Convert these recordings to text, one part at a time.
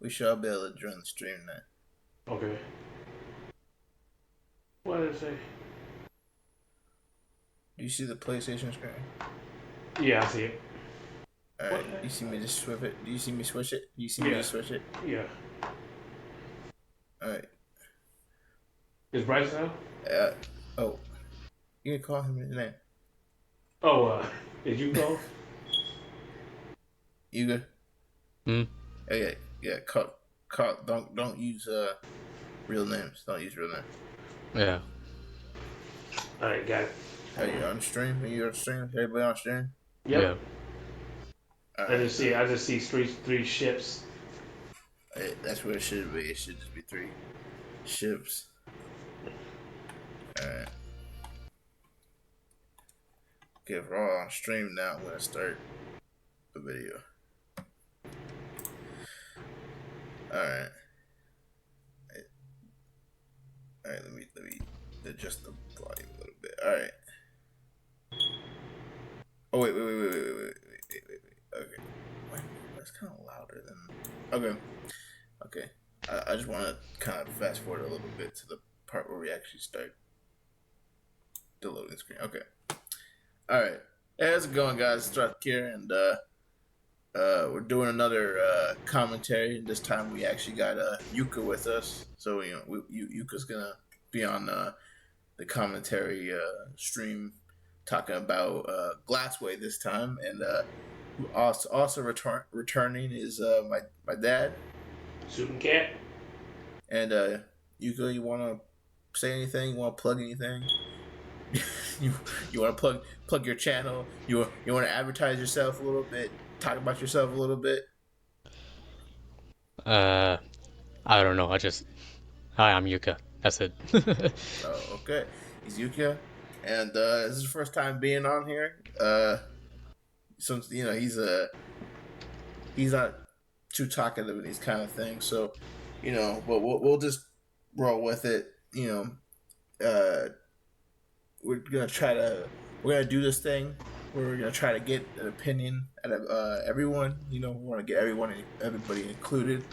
We should all be able to join the stream now. Okay. What did it say? Do you see the PlayStation screen? Yeah, I see it. Alright, you see me just switch it? Do you see me switch it? Do you see me just switch it? Yeah. Alright. Is Bryce now? Oh. You can call him his name. Oh, did you go? You good? Hmm. Oh, yeah. Don't use real names. Don't use real names. Yeah. All right, got it. Are you on stream? Are you on stream? Everybody on stream? Yep. Yeah. Right. I just see three ships. That's what it should be. It should just be 3 ships. Alright. Okay, if we're all on stream now, I'm gonna start the video. Alright. Alright, let me adjust the volume a little bit. Alright. Oh wait. Okay. Wait, that's kind of louder than. Okay. I just want to kind of fast forward a little bit to the part where we actually start the loading screen. Okay. All right. Hey, how's it going, guys? It's Struck here, and we're doing another commentary. And this time we actually got Yuka with us. So Yuka's gonna be on the commentary stream, talking about Glassway this time, and also returning is my dad. Shooting cat. And Yuka, you want to say anything? You want to plug anything? you want to plug your channel? You want to advertise yourself a little bit? Talk about yourself a little bit? I don't know. Hi, I'm Yuka. That's it. Oh, okay. He's Yuka, and this is his first time being on here. Since he's not too talkative in these kind of things, so but we'll just roll with it. We're gonna do this thing where we're gonna try to get an opinion out of everyone. We want to get everybody included.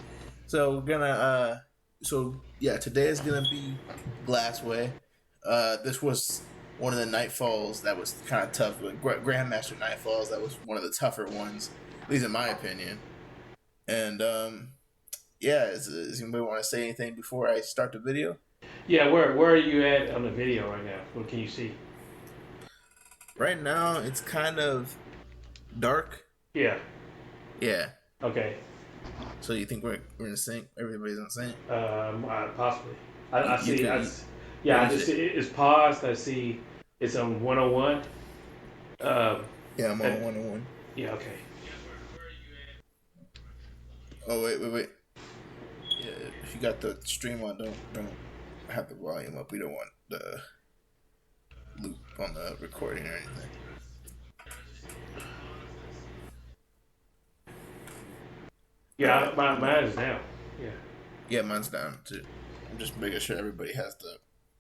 So we're gonna today is gonna be Glassway. This was one of the Nightfalls that was kind of tough. Grandmaster Nightfalls, that was one of the tougher ones, at least in my opinion. And does anybody want to say anything before I start the video? Yeah, where are you at on the video right now? What can you see? Right now, it's kind of dark. Yeah. Yeah. Okay. So you think we're in sync? Everybody's in sync? Possibly. I see. I just see it's paused. I see it's on 101. Yeah, I'm on 101. Yeah. Okay. Oh wait. Yeah, if you got the stream on, don't have the volume up. We don't want the loop on the recording or anything. Yeah, mine is down. Yeah, mine's down too. I'm just making sure everybody has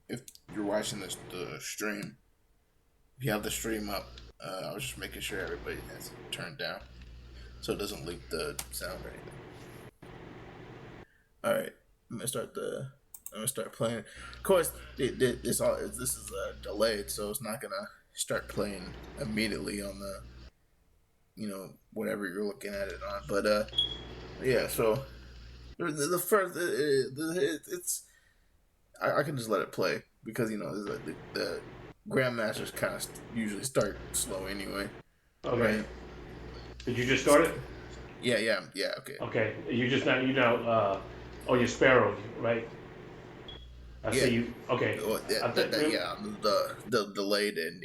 if you're watching the stream, if you have the stream up, I was just making sure everybody has it turned down so it doesn't leak the sound or anything. All right, I'm gonna start playing. Of course, this is delayed, so it's not gonna start playing immediately on the whatever you're looking at it on. But yeah, so the first it's I can just let it play because the grandmasters kind of usually start slow anyway. Okay. Right? Did you just start it? Yeah. Okay. Okay. You just not on your sparrow, right? I see you. Okay. Well, the delayed end,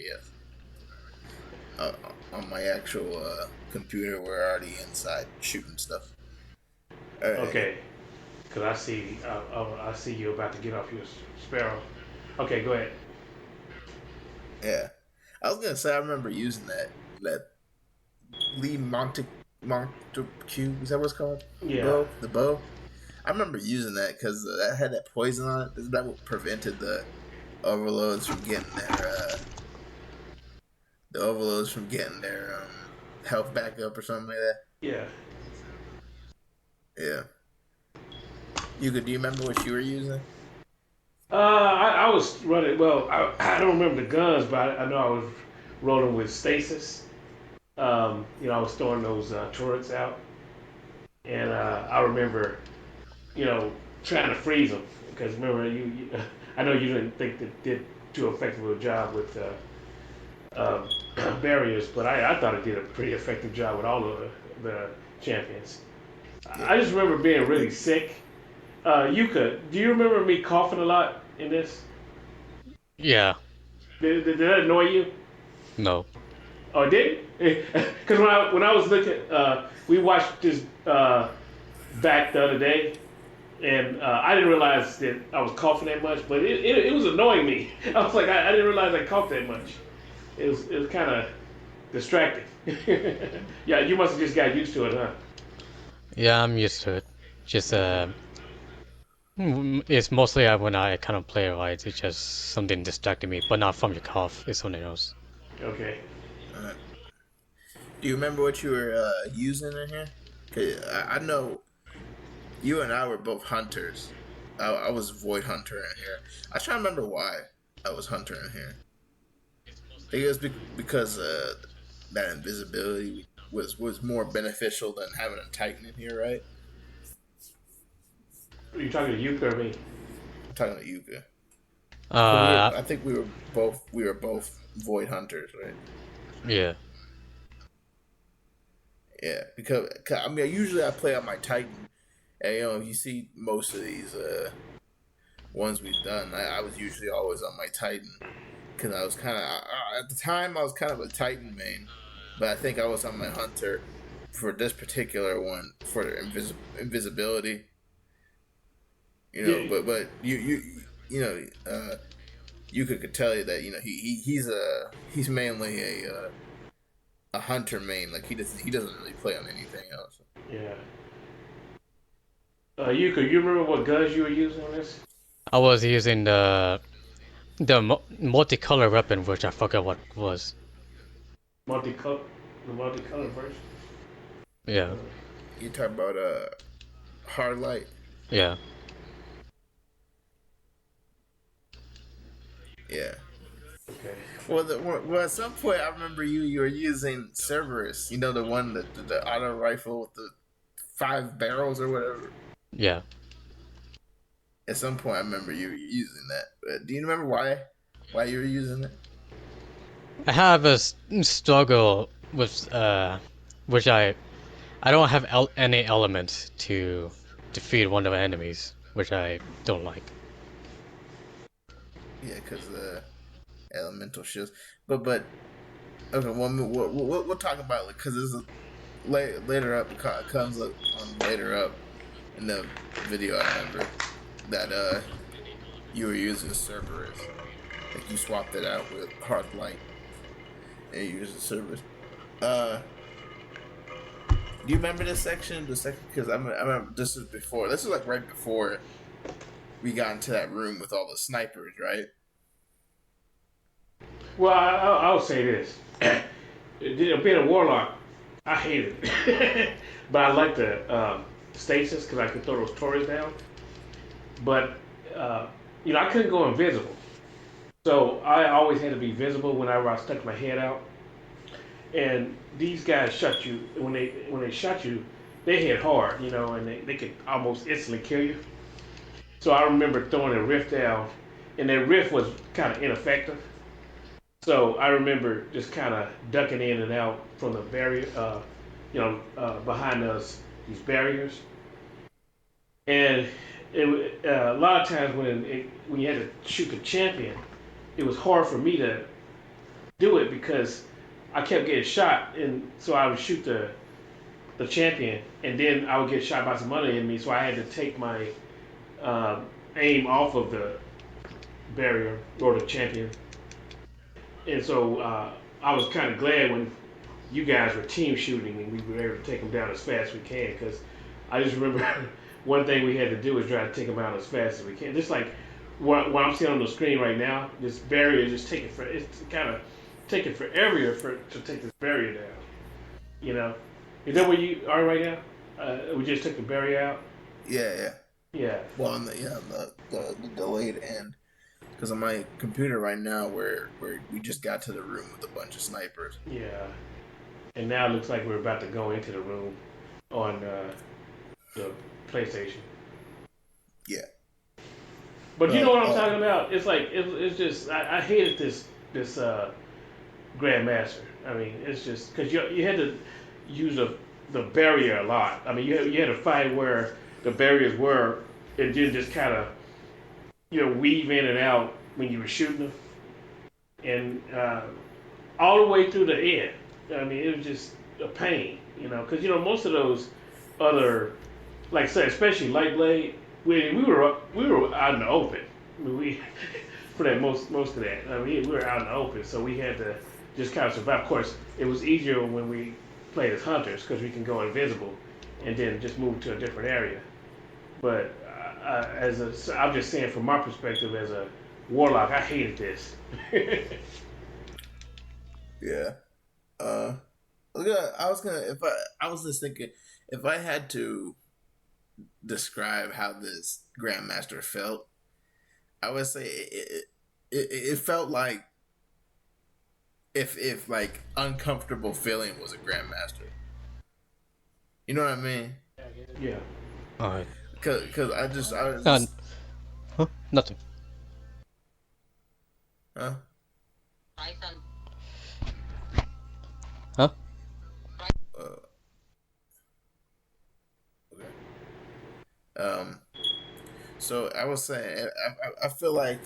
yeah. On my actual computer, we're already inside shooting stuff. Okay. Because I see you about to get off your sparrow. Okay, go ahead. Yeah, I was gonna say I remember using that Lee Montague. Is that what it's called? Yeah. The bow. I remember using that because that had that poison on it. That what prevented the overloads from getting their health back up or something like that. Yeah. Yeah. Do you remember what you were using? I was running. Well, I don't remember the guns, but I know I was rolling with stasis. I was throwing those turrets out, and I remember, you know, trying to freeze them because remember I know you didn't think that did too effective a job with barriers, but I thought it did a pretty effective job with all of the champions. Yeah. I just remember being Yeah. really sick. Yuka, do you remember me coughing a lot in this? Yeah. Did that annoy you? No. Oh, did it? Because when I was looking, we watched this back the other day, and I didn't realize that I was coughing that much, but it was annoying me. I was like, I didn't realize I coughed that much. It was kind of distracting. Yeah, you must have just got used to it, huh? Yeah, I'm used to it. Just it's mostly when I kind of play right. It's just something distracting me, but not from your cough. It's something else. Okay. Uh, do you remember what you were using in here? Cause I know you and I were both hunters. I was void hunter in here. I try to remember why I was hunter in here. I think it was because that invisibility was more beneficial than having a titan in here, right? Are you talking to Yuka or me? I'm talking to Yuka. Cause Uh, I think we were both void hunters, right? yeah. Yeah, because I mean, usually I play on my Titan, and you see most of these ones we've done. I was usually always on my Titan because I was kind of at the time I was kind of a Titan main, but I think I was on my Hunter for this particular one for invisibility. Yeah, But you know you could tell you that he's mainly a hunter main. Like he doesn't really play on anything else. yeah. Yuka, you remember what guns you were using on this? I was using the multicolor weapon, which I forgot what it was. Multicolor, the multicolor version. Yeah. You talk about hard light. Yeah. Yeah. Okay. Well, at some point, I remember you were using Cerberus. You know, the one that the auto rifle with the 5 barrels or whatever. Yeah. At some point, I remember you using that. Do you remember why you were using it? I have a struggle with which I don't have any elements to defeat one of the enemies, which I don't like. Yeah, because the elemental shields. But okay, well, we'll talk about it because this is later up. It comes up on later up in the video. I remember that you were using Cerberus. Like you swapped it out with hard light and you used the Cerberus. Uh, do you remember this section? The section because I remember this is before. This is like right before we got into that room with all the snipers, right? Well, I'll say this: being a warlock, I hate it, but I like the stasis because I could throw those torres down. But uh, I couldn't go invisible, so I always had to be visible whenever I stuck my head out. And these guys shot you when they shot you, they hit hard, and they could almost instantly kill you. So I remember throwing a rift down, and that rift was kind of ineffective. So I remember just kind of ducking in and out from the barrier, behind us, these barriers. And a lot of times when you had to shoot the champion, it was hard for me to do it because I kept getting shot, and so I would shoot the champion, and then I would get shot by some other enemy. So I had to take my aim off of the barrier or the champion, and so I was kind of glad when you guys were team shooting and we were able to take them down as fast as we can. Because I just remember one thing we had to do was try to take them out as fast as we can. Just like what I'm seeing on the screen right now, this barrier is just taking it's kind of taking forever to take this barrier down. You know, is Yeah, that where you are right now? We just took the barrier out. yeah, yeah. Yeah, Well, on the yeah the delayed end, because on my computer right now, where we just got to the room with a bunch of snipers. yeah. And now it looks like we're about to go into the room on the PlayStation. Yeah. But you know Well, what I'm talking about? It's like it's just I hated this Grandmaster. I mean, it's just because you had to use the barrier a lot. I mean, you had to find where the barriers were, and then just kind of weave in and out when you were shooting them, and all the way through the end. I mean, it was just a pain, because most of those other, like I said, especially Light Blade, we were out in the open. I mean, we for that most of that. I mean, we were out in the open, so we had to just kind of survive. Of course, it was easier when we played as hunters because we can go invisible and then just move to a different area. But I'm just saying from my perspective as a warlock, I hated this. yeah. Uh, I was gonna if I was just thinking if I had to describe how this Grandmaster felt, I would say it felt like if like uncomfortable feeling was a Grandmaster. You know what I mean? Yeah, Alright. Cause I was Uh, just huh? Nothing. huh. Huh? Uh, okay. Um. So I was saying I feel like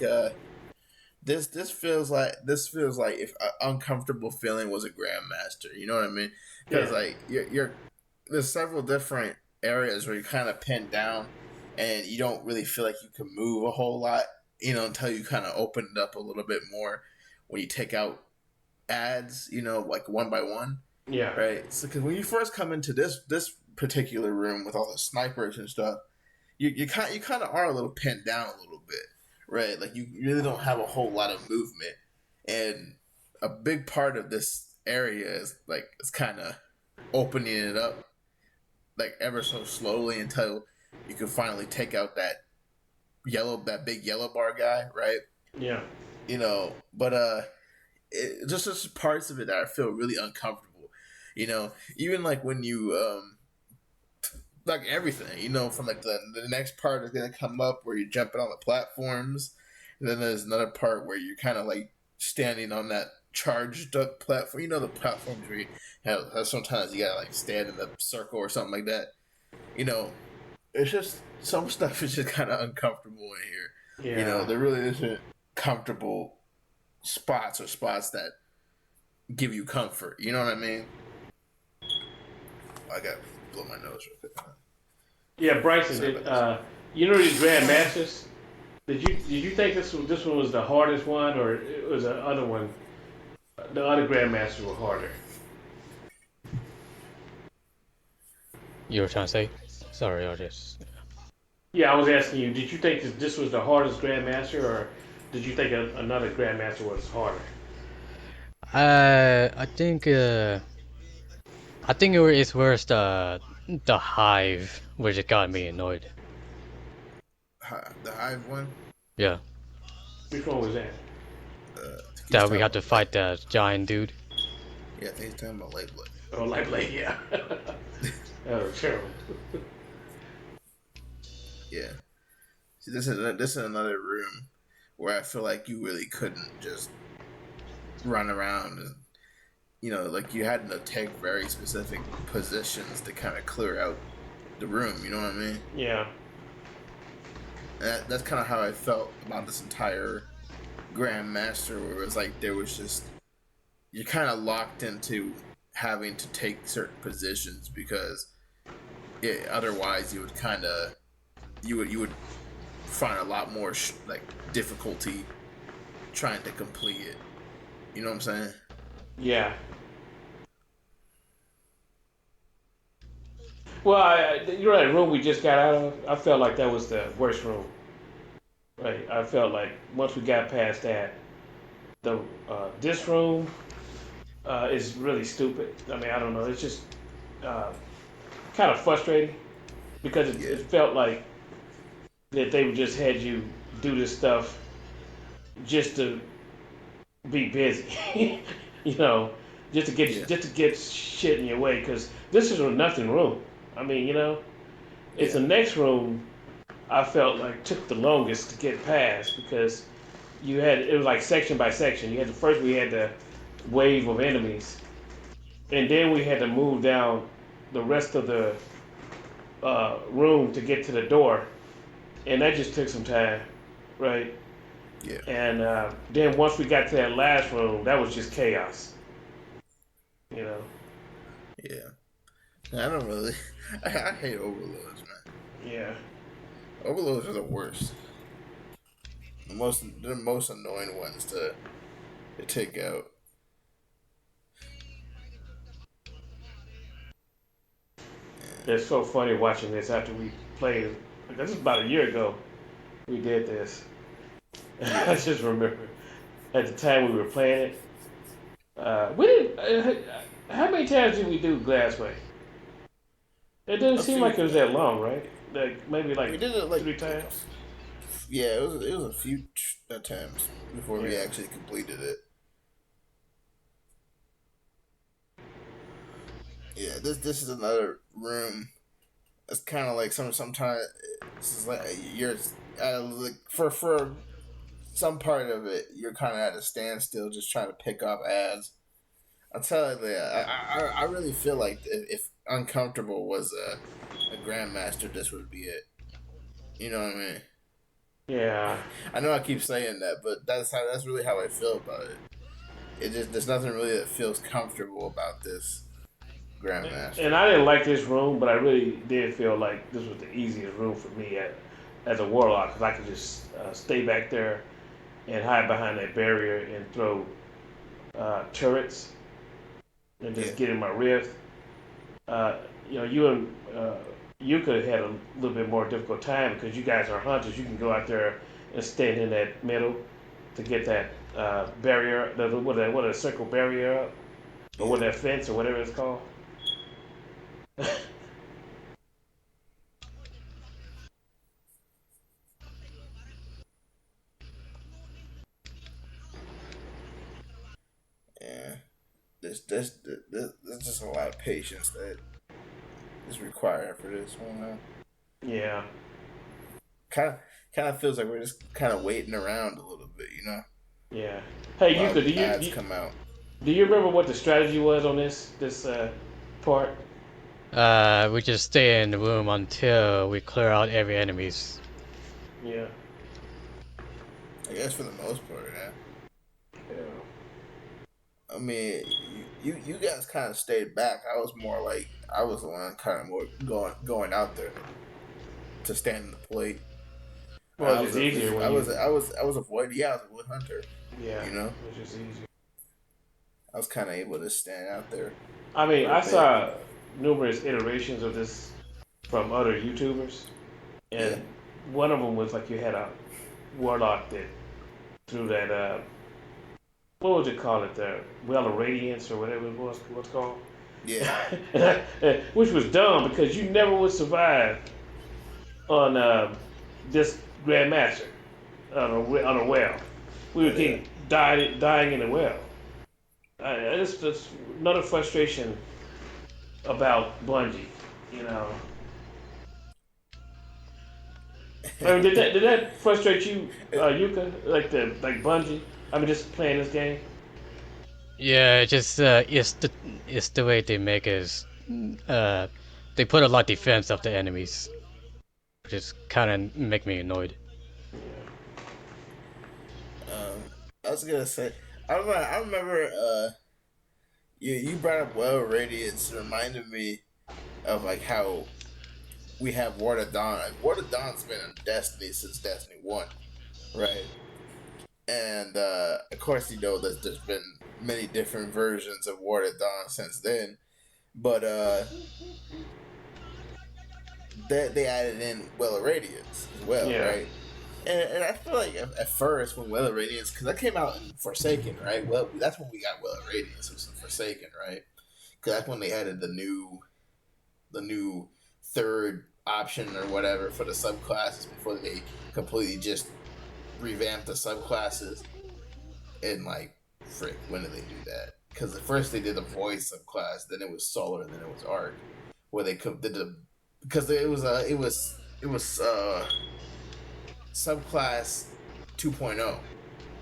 this feels like if an uncomfortable feeling was a Grandmaster. You know what I mean? Because yeah, like you're there's several different areas where you're kind of pinned down, and you don't really feel like you can move a whole lot. Until you kind of open it up a little bit more when you take out ads. Like one by one, yeah, right? So because when you first come into this particular room with all the snipers and stuff, you kind of are a little pinned down a little bit, right? Like you really don't have a whole lot of movement, and a big part of this area is like it's kind of opening it up like ever so slowly until you can finally take out that big yellow bar guy, right? yeah, But just parts of it that I feel really uncomfortable. Even like when you like everything, from like the next part is gonna come up where you're jumping on the platforms, and then there's another part where you're kind of like standing on that charged up platform. The platforms where you have sometimes you gotta like stand in the circle or something like that. You know, it's just some stuff is just kind of uncomfortable in here. yeah. There really isn't comfortable spots or spots that give you comfort. You know what I mean? I got to blow my nose real quick. Yeah, Bryson, Sorry did about this. these Grand Masters? Did you think this one was the hardest one, or it was the other one? The other Grand Masters were harder. You were trying to say? Sorry, I just. Yeah, I was asking you. Did you think this was the hardest Grand Master, or did you think another Grand Master was harder? I think. I think it's worse the hive, which got me annoyed. The Hive one. Yeah, Which one was that? I think he's that we talking had to about light. fight that giant dude. Yeah, I think he's talking about light blood. Oh, like yeah. That was terrible. Yeah. See, this is another room where I feel like you really couldn't just run around and like you had to take very specific positions to kind of clear out the room. You know what I mean? Yeah, That's kind of how I felt about this entire Grandmaster, where it was like there was just you're kind of locked into having to take certain positions because otherwise you would find a lot more like difficulty trying to complete it. You know what I'm saying? yeah. Well, you're right. The room we just got out of, I felt like that was the worst room. Right. I felt like once we got past that, the this room is really stupid. I mean, I don't know. It's just uh, kind of frustrating because it, Yeah. it felt like that they just had you do this stuff just to be busy, you know, Yeah, just to get shit in your way. Because this is a nothing room. I mean, it's yeah, the next room I felt like took the longest to get past because it was like section by section. You had the first we had the wave of enemies, and then we had to move down the rest of the room to get to the door, and that just took some time, right? yeah, And then once we got to that last room, that was just chaos, you know. yeah. I don't really. I hate overloads, man. Yeah, Overloads are the worst. They're the most annoying ones to take out. it's so funny watching this after we played. This is about a year ago we did this. I Yeah. just remember at the time we were playing it. We did. How many times did we do Glassway? It didn't A seem few. like it was that long, right? Like maybe We like did it three times. yeah. It was a few attempts before we Yeah. actually completed it. Yeah. This is another room. It's kind of like sometimes this is like you're like for some part of it you're kind of at a standstill just trying to pick up ads. I'll tell you that I really feel like if uncomfortable was a grandmaster, this would be it. You know what I mean? Yeah. I know I keep saying that, but that's really how I feel about it. It just there's nothing really that feels comfortable about this And grandmaster. I didn't like this room, but I really did feel like this was the easiest room for me as a warlock because I could just stay back there and hide behind that barrier and throw turrets and Yeah, just get in my rift. Uh, you and you could have had a little bit more difficult time because you guys are hunters. You can go out there and stand in that middle to get that barrier, what a circle barrier up, or what yeah, that fence or whatever it's called. yeah. There's just a lot of patience that is required for this one. Yeah, Kind of kind of feels like we're just kind of waiting around a little bit, yeah. Hey, while Yuka, the ads come out. do you remember what the strategy was on this part? We just stay in the room until we clear out every enemies. Yeah, I guess for the most part, yeah. yeah. I mean, you guys kind of stayed back. I was more like I was the one kind of more going out there to stand in the plate. Well, it's just easier when you. I was avoiding. Yeah, I was a wood hunter. Yeah, You know, it's just easier. I was kind of able to stand out there I mean, for a I bit. saw numerous iterations of this from other YouTubers, Yeah, and one of them was like you had a warlock that threw that what would you call it, the well of radiance or whatever it was, what's called, yeah, which was dumb because you never would survive on this grandmaster on a well. We yeah. would They, keep dying in the well. That's another frustration about Bungie, you know. I mean, did that frustrate you, Yuka? Like Bungie? I mean, just playing this game. Yeah, just it's the way they make is uh they put a lot of defense of the enemies, which is kind of make me annoyed. I was gonna say, I remember. You brought up well radiance. It reminded me of like how we have Ward of Dawn. Like, Ward of Dawn's been in Destiny since Destiny 1, right? And of course, there's been many different versions of Ward of Dawn since then. But they added in Well of Radiance as well, Yeah. right? And I feel like at first when Well of Radiance, because that came out in Forsaken, right? Well, that's when we got Well of Radiance, was in Forsaken, right? Because that's when they added the new third option or whatever for the subclasses before they completely just revamped the subclasses. And like, frick, when did they do that? Because at first they did the void subclass, then it was solar, and then it was arc, where they did the because it was subclass 2.0, and then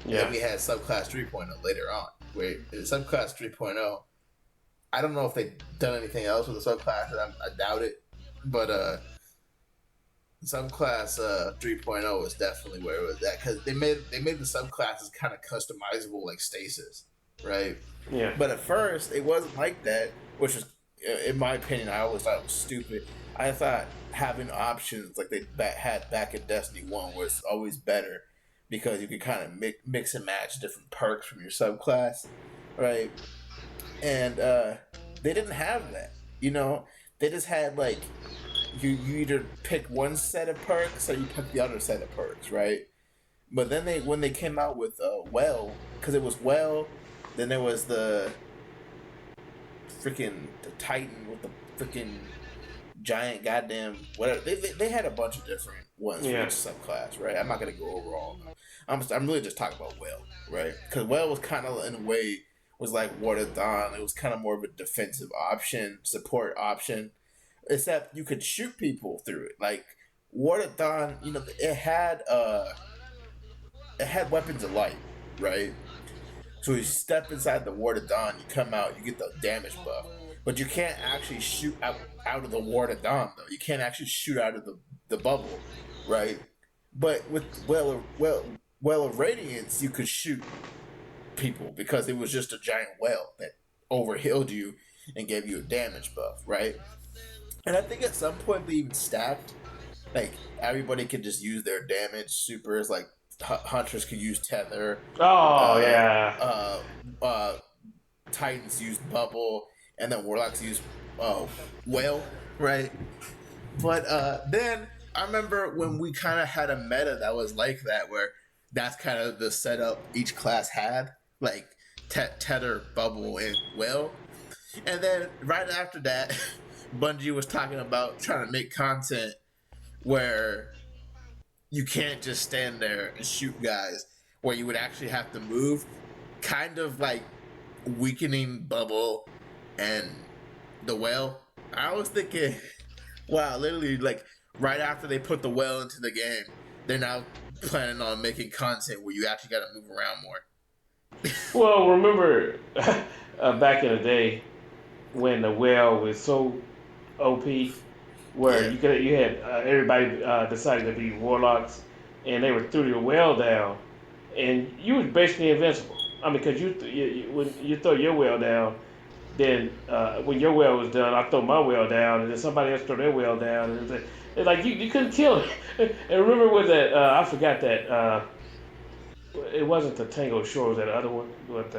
Yeah. we had subclass 3.0 later on. Where in subclass 3.0, I don't know if they've done anything else with the subclass. I doubt it, but subclass 3.0 is definitely where it was at because they made the subclasses kind of customizable like stasis, right? Yeah. But at first it wasn't like that, which is, in my opinion, I always thought it was stupid. I thought having options like they had back in Destiny 1 was always better because you could kind of mix and match different perks from your subclass, right? And they didn't have that. You know, they just had like you either pick one set of perks or you pick the other set of perks, right? But then when they came out with because it was then there was the the Titan with the freaking giant goddamn whatever. They had a bunch of different ones for Yeah. each subclass, right? I'm not gonna go over all of them. I'm really just talking about right? Because was kind of in a way was like Water Dawn. It was kind of more of a defensive option, support option, except you could shoot people through it. Like Water Dawn, it had weapons of light, right? So you step inside the Ward of Dawn, you come out, you get the damage buff. But you can't actually shoot out of the Ward of Dawn, though. You can't actually shoot out of the bubble, right? But with well of Radiance, you could shoot people because it was just a giant well that overhealed you and gave you a damage buff, right? And I think at some point they even stacked, like everybody could just use their damage supers, like hunters could use tether, Oh uh, yeah. uh, uh, Titans use bubble, and then Warlocks use uh, whale, right? But then I remember when we kind of had a meta that was like that, where that's kind of the setup each class had, like tether, bubble, and whale. And then right after that, Bungie was talking about trying to make content where you can't just stand there and shoot guys, where you would actually have to move, kind of like weakening bubble and the whale. I was thinking, wow, literally, like right after they put the whale into the game, they're now planning on making content where you actually got to move around more. Well, remember back in the day when the whale was so OP, where Yeah, you had everybody decided to be warlocks, and they would throw your whale down, and you was basically invincible. I mean, because when you throw your whale down, then when your whale was done, I throw my whale down, and then somebody else throw their whale down, and it's like you couldn't kill it. And remember with that, I forgot that it wasn't the Tango Shore, it was that other one, but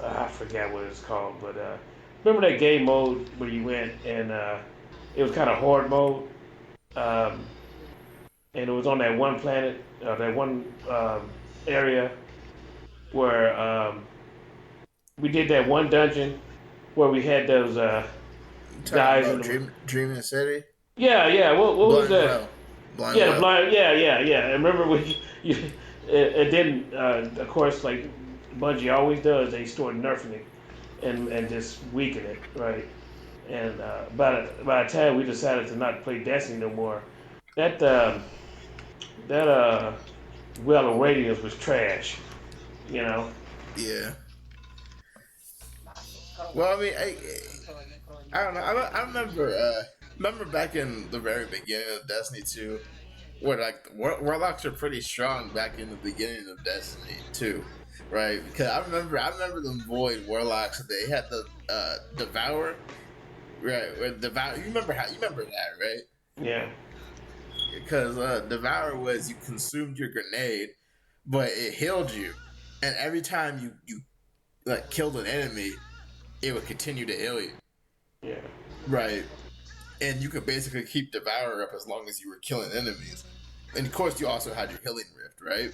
I forgot what it's called, but remember that game mode where you went and it was kind of horde mode, um, and it was on that one planet, that one area where we did that one dungeon where we had those you talking guys in about the Dreaming City, yeah, yeah. What was Blind that? Well, Blind Yeah, the Well. blind. Yeah, yeah, yeah. I remember when it didn't. Of course, like Bungie always does, they start nerfing it and just weaken it, right? And by the time we decided to not play Destiny no more, that that Well of Radiance was trash, you know. Yeah. Well, I mean, I don't know. I remember back in the very beginning of Destiny 2, where like warlocks are pretty strong back in the beginning of Destiny 2, right? Because I remember them void warlocks. They had the devour, right? Where devour. You remember that, right? Yeah, Because devour was you consumed your grenade, but it healed you, and every time you like killed an enemy, it would continue to heal you, yeah. right? And you could basically keep Devourer up as long as you were killing enemies. And of course, you also had your healing rift, right?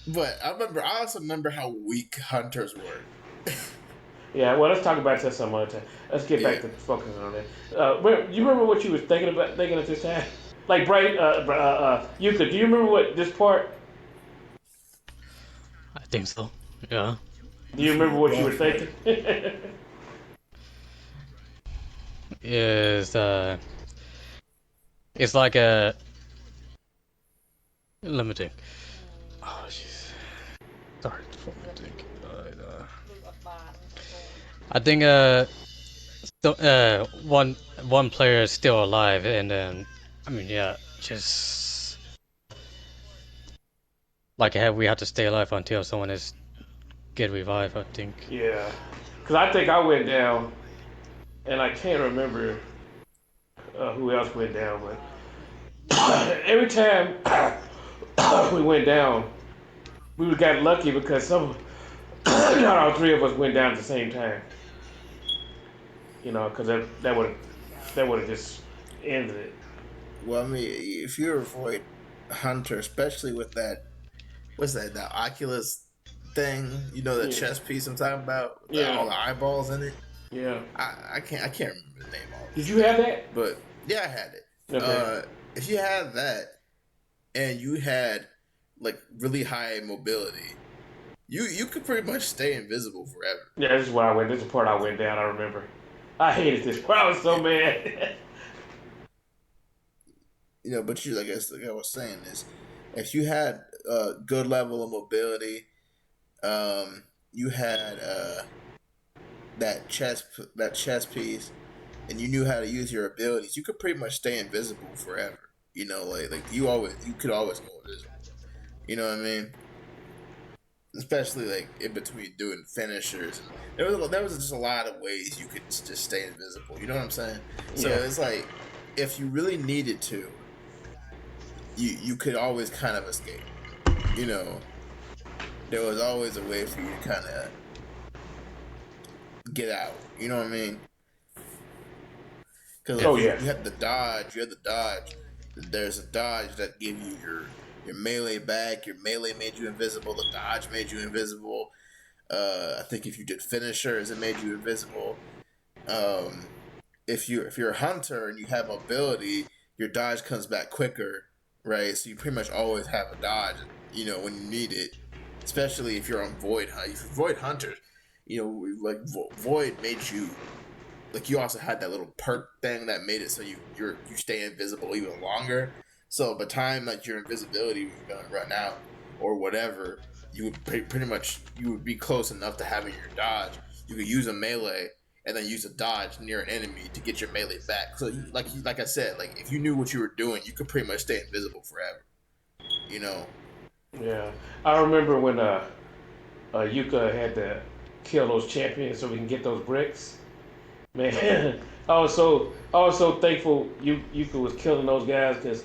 But I also remember how weak hunters were. Yeah, well, let's talk about that some other time. Let's get Yeah. back to focusing on that. You remember what you was thinking at this time? Like, Bright, Yuka, do you remember what this part? I think so. Yeah. Do you remember what you were Glassway. thinking? Is it's like a limiting. Oh jeez. Sorry for think. I think one player is still alive, and then I mean yeah, just like we have to stay alive until someone is get revived. I think. Yeah, because I think I went down, and I can't remember who else went down, but every time we went down, we got lucky because not all three of us went down at the same time. You know, because that would have just ended it. Well, I mean, if you avoid Hunter, especially with that, what's that? That Oculus thing. You know, the Yeah, chess piece I'm talking about, with yeah, all the eyeballs in it. yeah. I can't remember the name of Did this you thing, have that? but yeah, I had it. Okay. If you had that and you had like really high mobility, you could pretty much stay invisible forever. Yeah, this is where I went. This is the part I went down. I remember. I hated this part. I was so Yeah, mad. but like I was saying is, if you had a good level of mobility, you had that chess piece, and you knew how to use your abilities, you could pretty much stay invisible forever. You could always go invisible. You know what I mean? Especially like in between doing finishers, and there was just a lot of ways you could just stay invisible. You know what I'm saying? So Yeah, it's like if you really needed to, you could always kind of escape. You know, there was always a way for you to kind of get out. You know what I mean? Because Yeah. oh like yeah. you had the dodge, you had the dodge. There's a dodge that gave you your melee back. Your melee made you invisible. The dodge made you invisible. I think if you did finishers, it made you invisible. Um, if you're a hunter and you have mobility, your dodge comes back quicker, right? So you pretty much always have a dodge, when you need it. Especially if you're on void hunt. If you're void hunters, like void made you like you also had that little perk thing that made it so you stay invisible even longer. So by the time like your invisibility was gonna run out or whatever, you would pretty much you would be close enough to having your dodge. You could use a melee and then use a dodge near an enemy to get your melee back. So like I said, like if you knew what you were doing, you could pretty much stay invisible forever. You know? Yeah. I remember when Yuka had to kill those champions so we can get those bricks. Man, I was so thankful Yuka was killing those guys because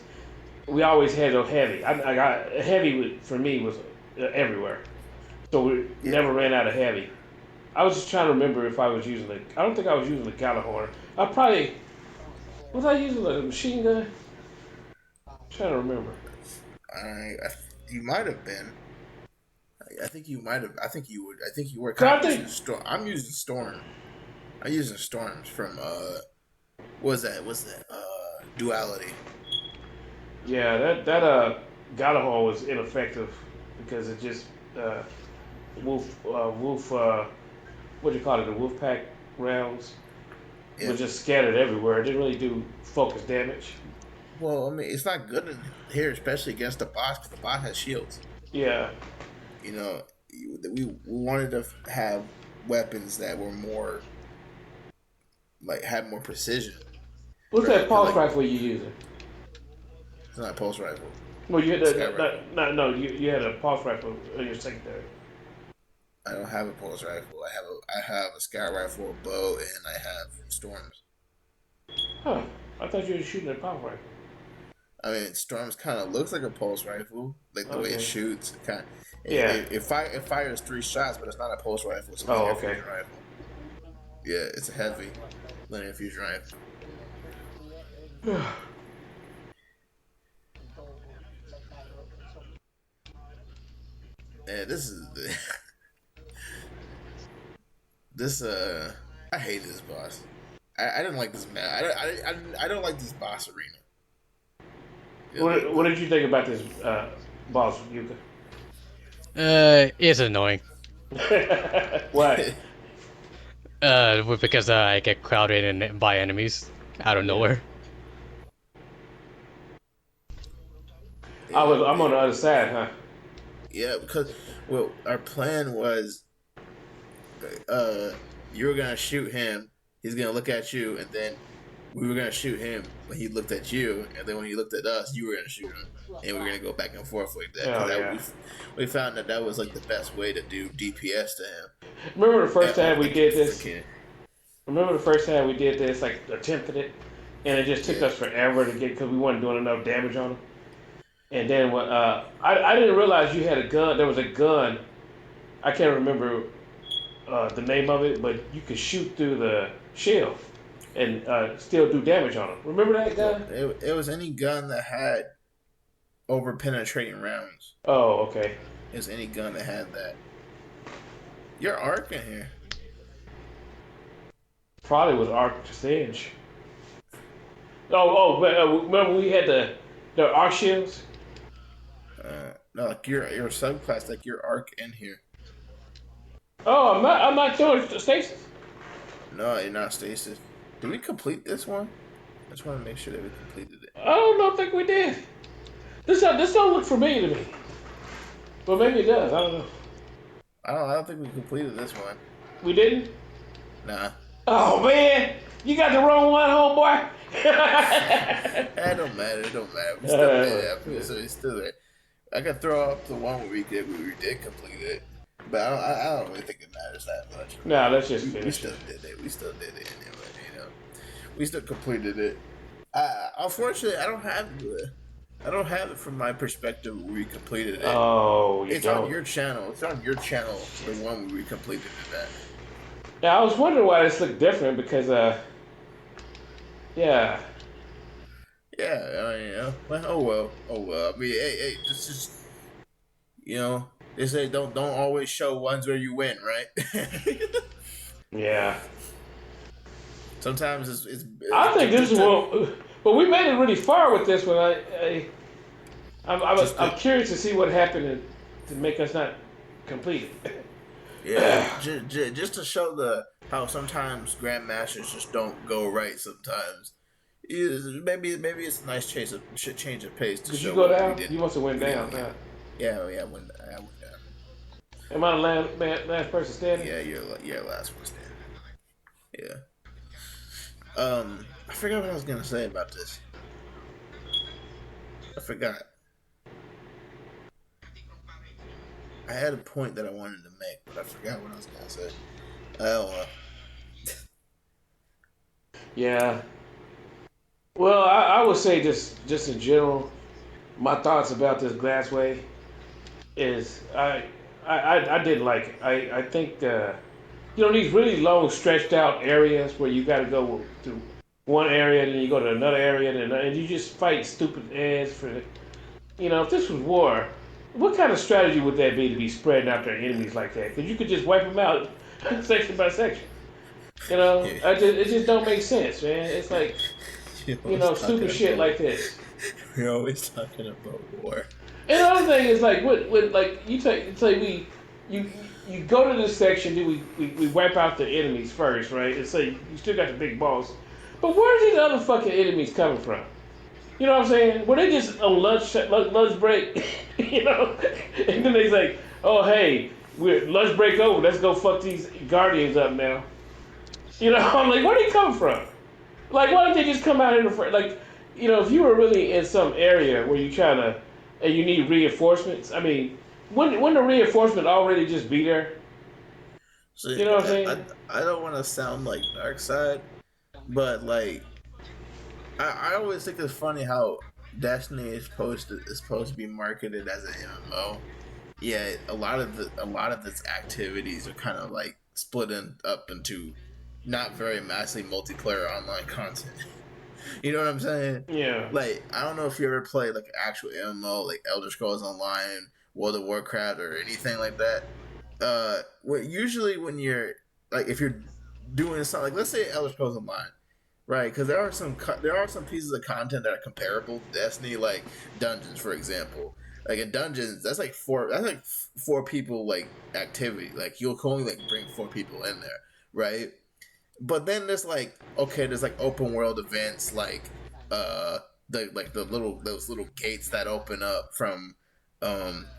we always had a heavy. I got heavy for me was everywhere, so we Yeah. never ran out of heavy. I was just trying to remember if I was using the. I don't think I was using the Gallahorn. I probably was I using the machine gun. I'm trying to remember. You might have been. I think you might have. I think you would. I think you were. Cause I'm I using think storm. I'm using storm. I'm using storms from what was that? What's that? Duality. yeah that Gallahorn was ineffective because it just uh, wolf what do you call it, the wolf pack rounds Yeah. was just scattered everywhere. It didn't really do focus damage. Well, I mean, it's not good in here, especially against the boss, because the bot has shields. Yeah. We wanted to have weapons that were more like had more precision, What's right? that Because pulse like rifle you using? it's not a pulse rifle, Well, you had sky the, rifle. no, you had a pulse rifle in your secondary. I don't have a pulse rifle. I have a sky rifle, a bow, and I have storms. Huh. I thought you were shooting a pulse rifle. I mean, storms kind of looks like a pulse rifle, like the way it Okay. shoots. It kind of Yeah. it fires 3 shots, but it's not a pulse rifle. It's a Oh, linear okay. fusion rifle. Yeah, it's a heavy linear fusion rifle. And this is this I hate this boss. I didn't like this man. I don't like this boss arena. Yeah, What did you think about this boss, Yuka? It's annoying. Why? Because I get crowded in by enemies out of Yeah. nowhere. I'm on it, the other side, huh? yeah, because well, our plan was uh you were gonna shoot him, he's gonna look at you, and then we were gonna shoot him when he looked at you, and then when he looked at us, you were gonna shoot him, and we are gonna go back and forth like that because Oh that yeah. we found that that was like the best way to do DPS to him Remember the first time off we the did this? freaking Remember the first time we did this, like attempted it, and it just took yeah us forever to get because we weren't doing enough damage on him. And then what? I didn't realize you had a gun. There was a gun. I can't remember the name of it, but you could shoot through the shield and still do damage on him. Remember that well gun? it was any gun that had over penetrating rounds. Oh, okay. It was any gun that had that. Your arc in here. Probably was Arc Singe. But, remember we had the arc shields? No, like your subclass, like your arc in here. Oh, I'm not doing stasis. No, you're not stasis. Did we complete this one? I just want to make sure that we completed it. I don't think we did. This don't look familiar to me. But maybe it does. I don't know. I don't think we completed this one. We didn't? Nah. Oh man, you got the wrong one, homeboy. It don't matter. It don't matter. We still did it. I mean, so it's still there. I could throw up the one where we did complete it, but I don't really think it matters that much. Nah, let's just We finish still it. did it. We still did it anyway. You know, we still completed it. Unfortunately, I don't have it from my perspective where we completed it. Oh, you It's on don't. your channel. It's on your channel. The one where we completed it at. Yeah, I was wondering why this looked different because yeah. Yeah, I mean, you know, well, oh well, oh well. I mean, hey, this is, you know, they say don't always show ones where you win, right? Yeah. Sometimes I think this is just to, what but we made it really far with this one. just I'm to, curious to see what happened to make us not complete it. yeah, just to show the how sometimes grandmasters just don't go right. Sometimes maybe it's a nice change of pace to Did you show go what down? You must have went we down, didn't huh? get. Yeah, yeah, I went down. Am I the last person standing? Yeah, you're last one standing. Yeah. I forgot what I was gonna say about this. I forgot. I had a point that I wanted to make, but I forgot what I was gonna say. Oh well. Yeah. Well, I would say just in general, my thoughts about this Glassway is I didn't like it. I think these really long stretched out areas where you got to go to one area, then you go to another area, and you just fight stupid ads for if this was war, what kind of strategy would that be to be spreading out their enemies like that? Because you could just wipe them out section by section. Yeah. It just don't make sense, man. It's like You're always talking stupid shit about. like this. You're always talking about war. And the other thing is like what like you say you you go to this section, then we wipe out the enemies first, right? And say you still got the big boss. But where's these other fucking enemies coming from? You know what I'm saying? Were they just on lunch break? And then they say, "Oh hey, we're lunch break over. Let's go fuck these guardians up now." I'm like, where are they coming from? Like, why don't they just come out in the front? Like, if you were really in some area where you trying to and you need reinforcements, I mean, wouldn't the reinforcement already just be there? So You know what I'm saying? I don't want to sound like dark side, but like I always think it's funny how Destiny is supposed to be marketed as an MMO. Yeah, a lot of its activities are kind of like up into not very massively multiplayer online content. You know what I'm saying? Yeah. Like, I don't know if you ever played like actual MMO, like Elder Scrolls Online, World of Warcraft, or anything like that. Usually when you're like if you're doing something like let's say Elder Scrolls Online, right? Because there are some pieces of content that are comparable to Destiny, like dungeons, for example. Like in dungeons, that's like four people like activity. Like you'll only like bring four people in there, right? But then there's like okay, there's like open world events like uh the little those little gates that open up from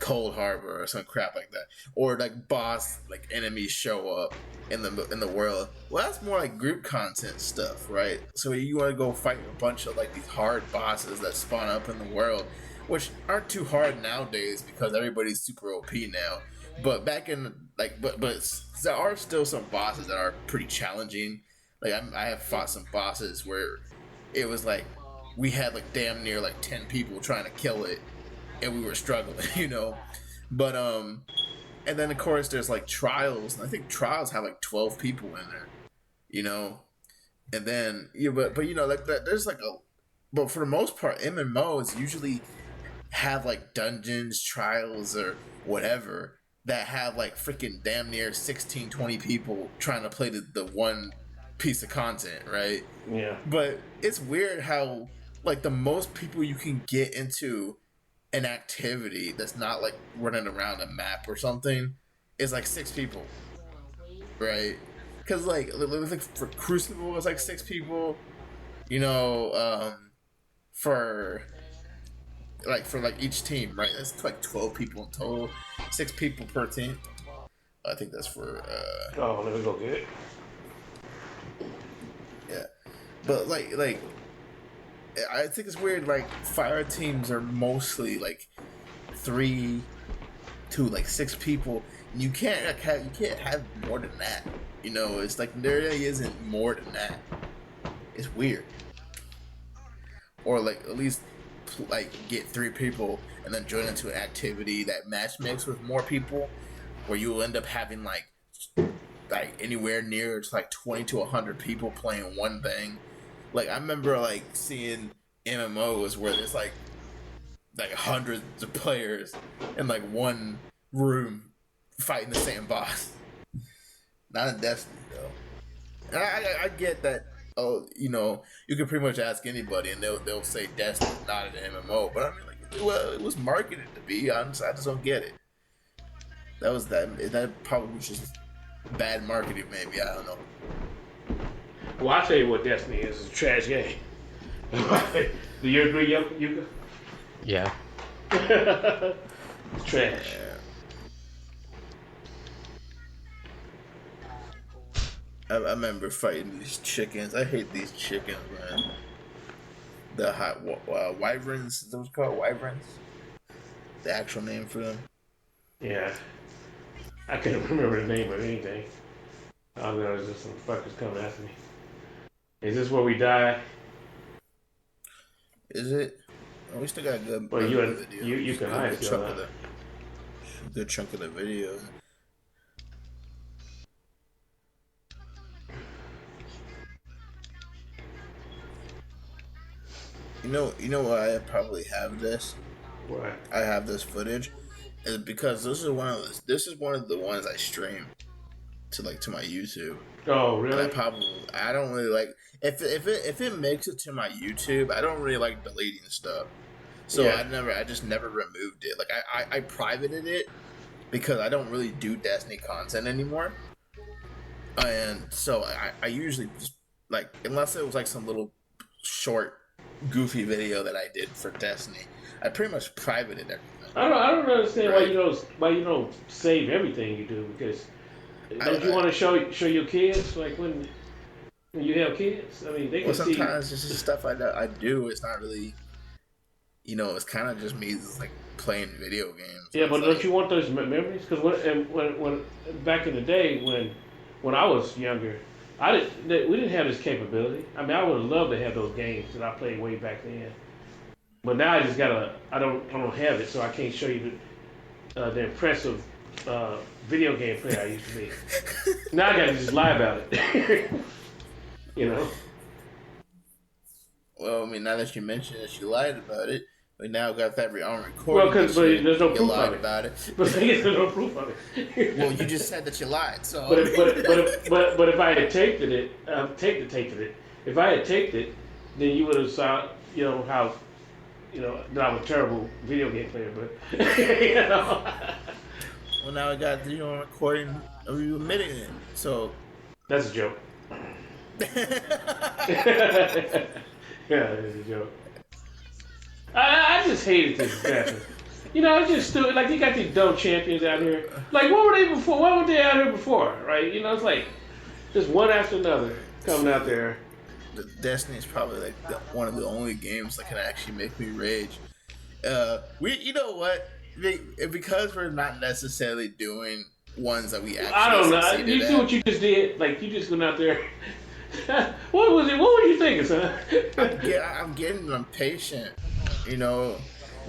Cold Harbor or some crap like that, or like boss like enemies show up in the world. Well, that's more like group content stuff, right? So you want to go fight a bunch of like these hard bosses that spawn up in the world, which aren't too hard nowadays because everybody's super OP now. But back in like, but there are still some bosses that are pretty challenging. Like I have fought some bosses where it was like we had like damn near like 10 people trying to kill it, and we were struggling, you know. But and then of course there's like trials. I think trials have like 12 people in there, you know. And then but you know like that there's like a but for the most part MMOs usually have like dungeons, trials, or whatever that have like freaking damn near 16, 20 people trying to play the one piece of content, right? Yeah. But it's weird how like the most people you can get into an activity that's not like running around a map or something is like 6 people, right? Because like for Crucible it's like 6 people, you know, for like each team, right? That's like 12 people in total, 6 people per team. I think that's for Oh, let me go get it. yeah. But like I think it's weird. Like fire teams are mostly like 3 to like 6 people. You can't have more than that. You know, it's like there really isn't more than that. It's weird. Or like at least like get 3 people and then join into an activity that match makes with more people, where you'll end up having like anywhere near it's like 20 to 100 people playing one thing. Like I remember like seeing MMOs where there's like hundreds of players in like one room fighting the same boss. Not in Destiny though. And I get that. Oh, you know, you can pretty much ask anybody and they'll say Destiny's not an MMO. But I mean, like, well, it was marketed to be. I just don't get it. That probably was just bad marketing, maybe. I don't know. Well, I'll tell you what Destiny is. It's a trash game. Do you agree, Yuka? Yeah. It's trash. Yeah. I remember fighting these chickens. I hate these chickens, man. The hot wyverns. Is those called wyverns? The actual name for them. Yeah. I can't remember the name of anything. All I know is just some fuckers coming after me. Is this where we die? Is it? Oh, we still got a good, Well, good video. you can hide good still, chunk huh? of the good chunk of the video. You know why I probably have this? What? I have this footage, is because this is one of the ones I stream to my YouTube. Oh, And really? I don't really like if it makes it to my YouTube, I don't really like deleting stuff. So Yeah. I just never removed it. Like I privated it because I don't really do Destiny content anymore. And so I usually just like unless it was like some little short goofy video that I did for Destiny, I pretty much privated everything. I don't understand Right. why you don't save everything you do, because don't you I- want to show your kids like when you have kids? I mean, they Well, can see. sometimes it's just stuff I do. It's not really, it's kind of just me just like playing video games. Yeah, but It's don't like, you want those memories? Because when back in the day when I was younger, we didn't have this capability. I mean, I would have loved to have those games that I played way back then. But now I don't have it, so I can't show you the impressive video game player I used to be. Now I gotta just lie about it. you know. Well, I mean, now that you mention it, you lied about it. We now got that on Well, recording. because there's no You proof lied of it. about it. But there's no proof of it. Well, you just said that you lied. So. But if I had taped it, If I had taped it, then you would have saw, how, that I'm a terrible video game player. But you know, Well, now I got you on recording of you admitting it. So. that's a joke. Yeah, that's a joke. I just hated this graphic. It's just stupid. Like, you got these dumb champions out here. Like, what were they before? What were they out here before? Right? It's like just one after another coming out there. The Destiny is probably like one of the only games that can actually make me rage. You know what? Because we're not necessarily doing ones that we actually. I don't know. You see at. what you just did? Like, you just went out there. What was it? What were you thinking, son? I'm getting impatient.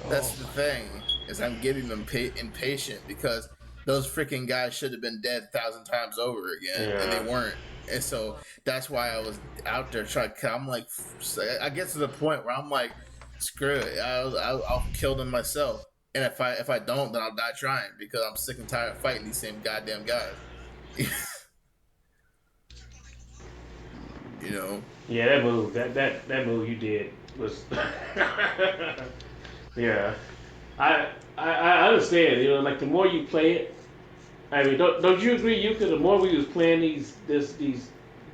That's the thing. Is I'm getting impatient because those freaking guys should have been dead 1,000 times over again, and they weren't. And so that's why I was out there trying. I'm like, I get to the point where I'm like, screw it. I'll kill them myself. And if I don't, then I'll die trying because I'm sick and tired of fighting these same goddamn guys. Yeah, that move, that move you did was. Yeah, I understand. Like, the more you play it, I mean, don't you agree, Yuka? The more we was playing these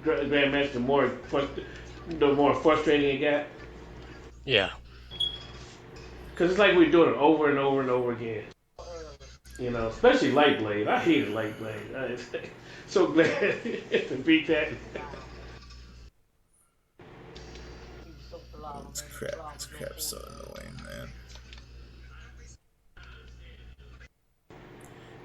grandmasters, the more frustrating it got. Yeah. Because it's like we're doing it over and over and over again. Especially Light Blade. I hated Light Blade. I'm so glad to beat that. This crap's so annoying, man.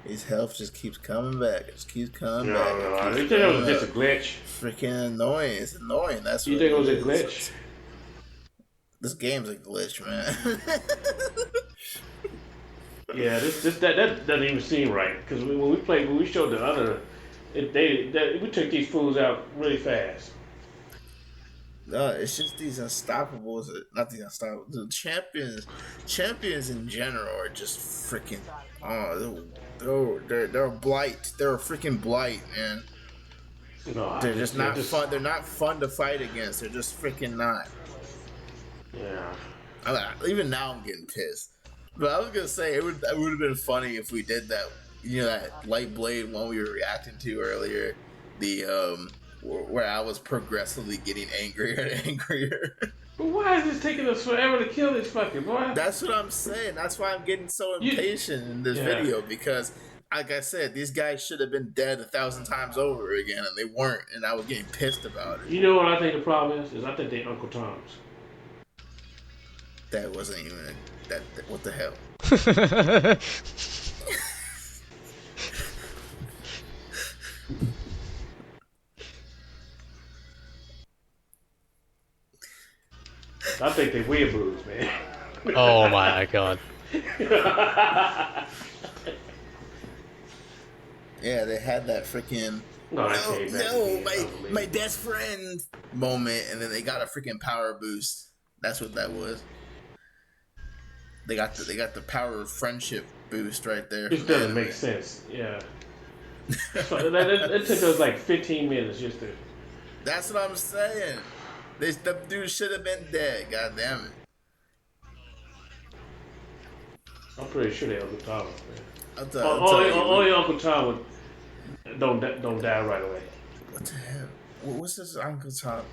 His health just keeps coming back. It just keeps coming back. No, you think it was just a glitch? Freaking annoying. It's annoying. That's you what think it was a glitch? This game's a glitch, man. Yeah, that doesn't even seem right. Because when we showed the other, we took these fools out really fast. No, it's just these unstoppables. Not these unstoppables. The champions in general are just freaking. They're a blight. They're a freaking blight, man. No, they're just not fun. They're not fun to fight against. They're just freaking not. Yeah. Even now, I'm getting pissed. But I was gonna say it would have been funny if we did that. That Light Blade one we were reacting to earlier. The where I was progressively getting angrier and angrier. But why is this taking us forever to kill this fucking boy? That's what I'm saying. That's why I'm getting so impatient in this video because, like I said, these guys should have been dead 1,000 times over again, and they weren't, and I was getting pissed about it. You know what I think the problem is? I think they Uncle Tom's. That wasn't even that. What the hell? I think they weeaboos, man. Oh my god. Yeah, they had that freaking my best friend moment, and then they got a freaking power boost. That's what that was. They got the power of friendship boost right there. This doesn't make sense. Yeah. It took us like 15 minutes just to. That's what I'm saying. The dude should have been dead. God damn it. I'm pretty sure they Uncle Tom, man. Only Uncle Tom would don't die right away. What the hell? What's this Uncle Tom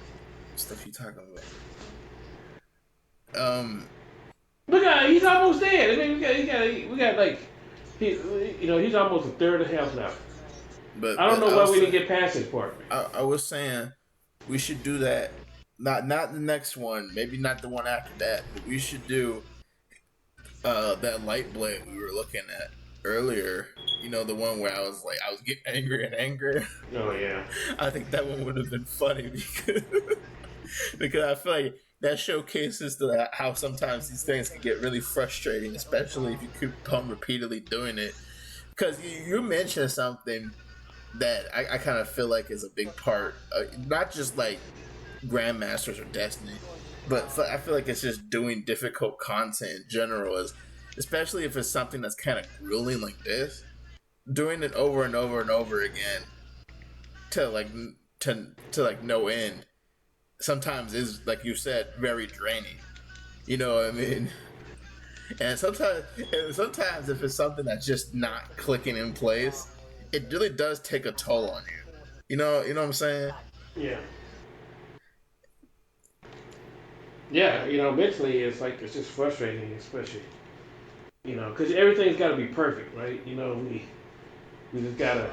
stuff you talking about? Look at he's almost dead. I mean, we got like he's almost a third of health now. But I don't know why we didn't get past this part. I was saying we should do that. Not the next one. Maybe not the one after that. But we should do that Light Blade we were looking at earlier. The one where I was getting angrier and angrier. Oh yeah. I think that one would have been funny because I feel like that showcases how sometimes these things can get really frustrating, especially if you keep on repeatedly doing it. Because you mentioned something that I kind of feel like is a big part, not just like Grandmasters or Destiny, but I feel like it's just doing difficult content in general, is especially if it's something that's kind of grueling like this. Doing it over and over and over again to like to like no end sometimes is, like you said, very draining. You know what I mean? And sometimes if it's something that's just not clicking in place, it really does take a toll on you. You know what I'm saying? Yeah. Yeah, mentally it's like it's just frustrating, especially because everything's got to be perfect, right? We just gotta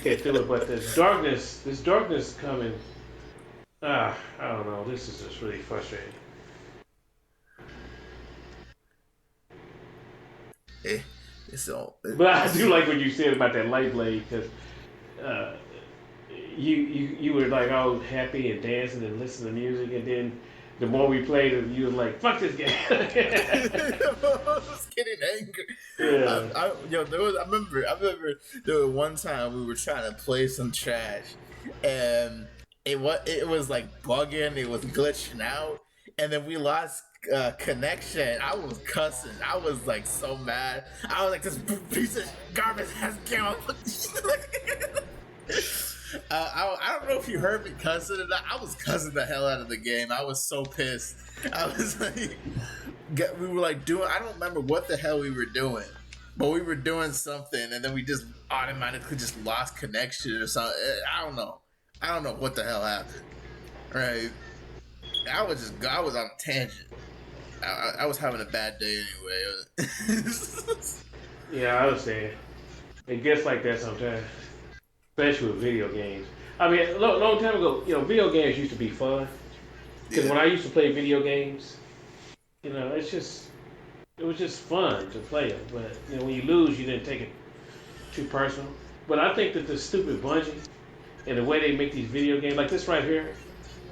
get through it. But this darkness coming. I don't know. This is just really frustrating. Eh, it's all. But I do like what you said about that light blade because uh, you were like all happy and dancing and listening to music, and then the more we played it, you were like, "Fuck this game." I was getting angry. Yeah. I remember there was one time we were trying to play some trash, and it was like bugging, it was glitching out, and then we lost connection. I was cussing. I was like so mad. I was like, this piece of garbage has game. I don't know if you heard me cussing or not. I was cussing the hell out of the game. I was so pissed. I was like, we were like doing. I don't remember what the hell we were doing, but we were doing something, and then we just automatically just lost connection or something. I don't know. I don't know what the hell happened. Right? I was on a tangent. I was having a bad day anyway. Yeah, I was saying it gets like that sometimes, especially with video games. I mean, a long time ago, video games used to be fun. Because Yeah. when I used to play video games, it was just fun to play them. But when you lose, you didn't take it too personal. But I think that the stupid Bungie and the way they make these video games, like this right here,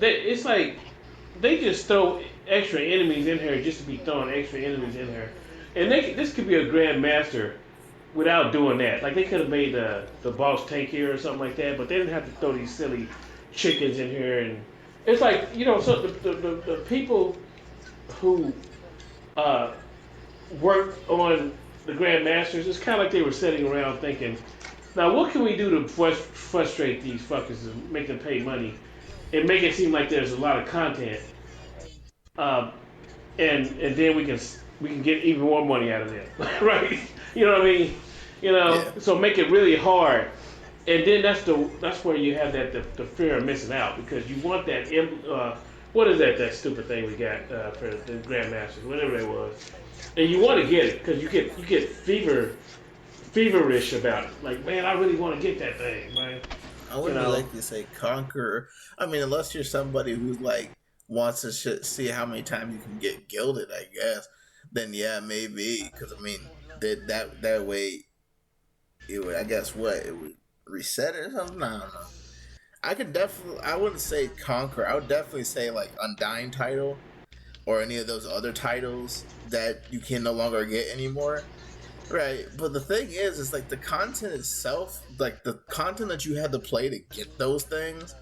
it's like they just throw extra enemies in here just to be throwing extra enemies in here. And this could be a grandmaster without doing that. Like they could have made the boss tank here or something like that, but they didn't have to throw these silly chickens in here. And it's like so the people who uh, worked on the grandmasters, it's kind of like they were sitting around thinking, now what can we do to frustrate these fuckers and make them pay money and make it seem like there's a lot of content, uh, and then we can get even more money out of them, right? You know what I mean? Yeah. So make it really hard, and then that's where you have the fear of missing out because you want that. What is that stupid thing we got for the Grandmasters, whatever it was, and you want to get it because you get feverish about it. Like, man, I really want to get that thing, man. I You wouldn't know, like to say conqueror. I mean, unless you're somebody who's like wants to see how many times you can get gilded, I guess. Then yeah, maybe because I mean that way it would. I guess what it would reset it or something. I don't know. I could definitely. I wouldn't say conquer. I would definitely say like undying title or any of those other titles that you can no longer get anymore. Right, but the thing is like the content itself, like the content that you had to play to get those things,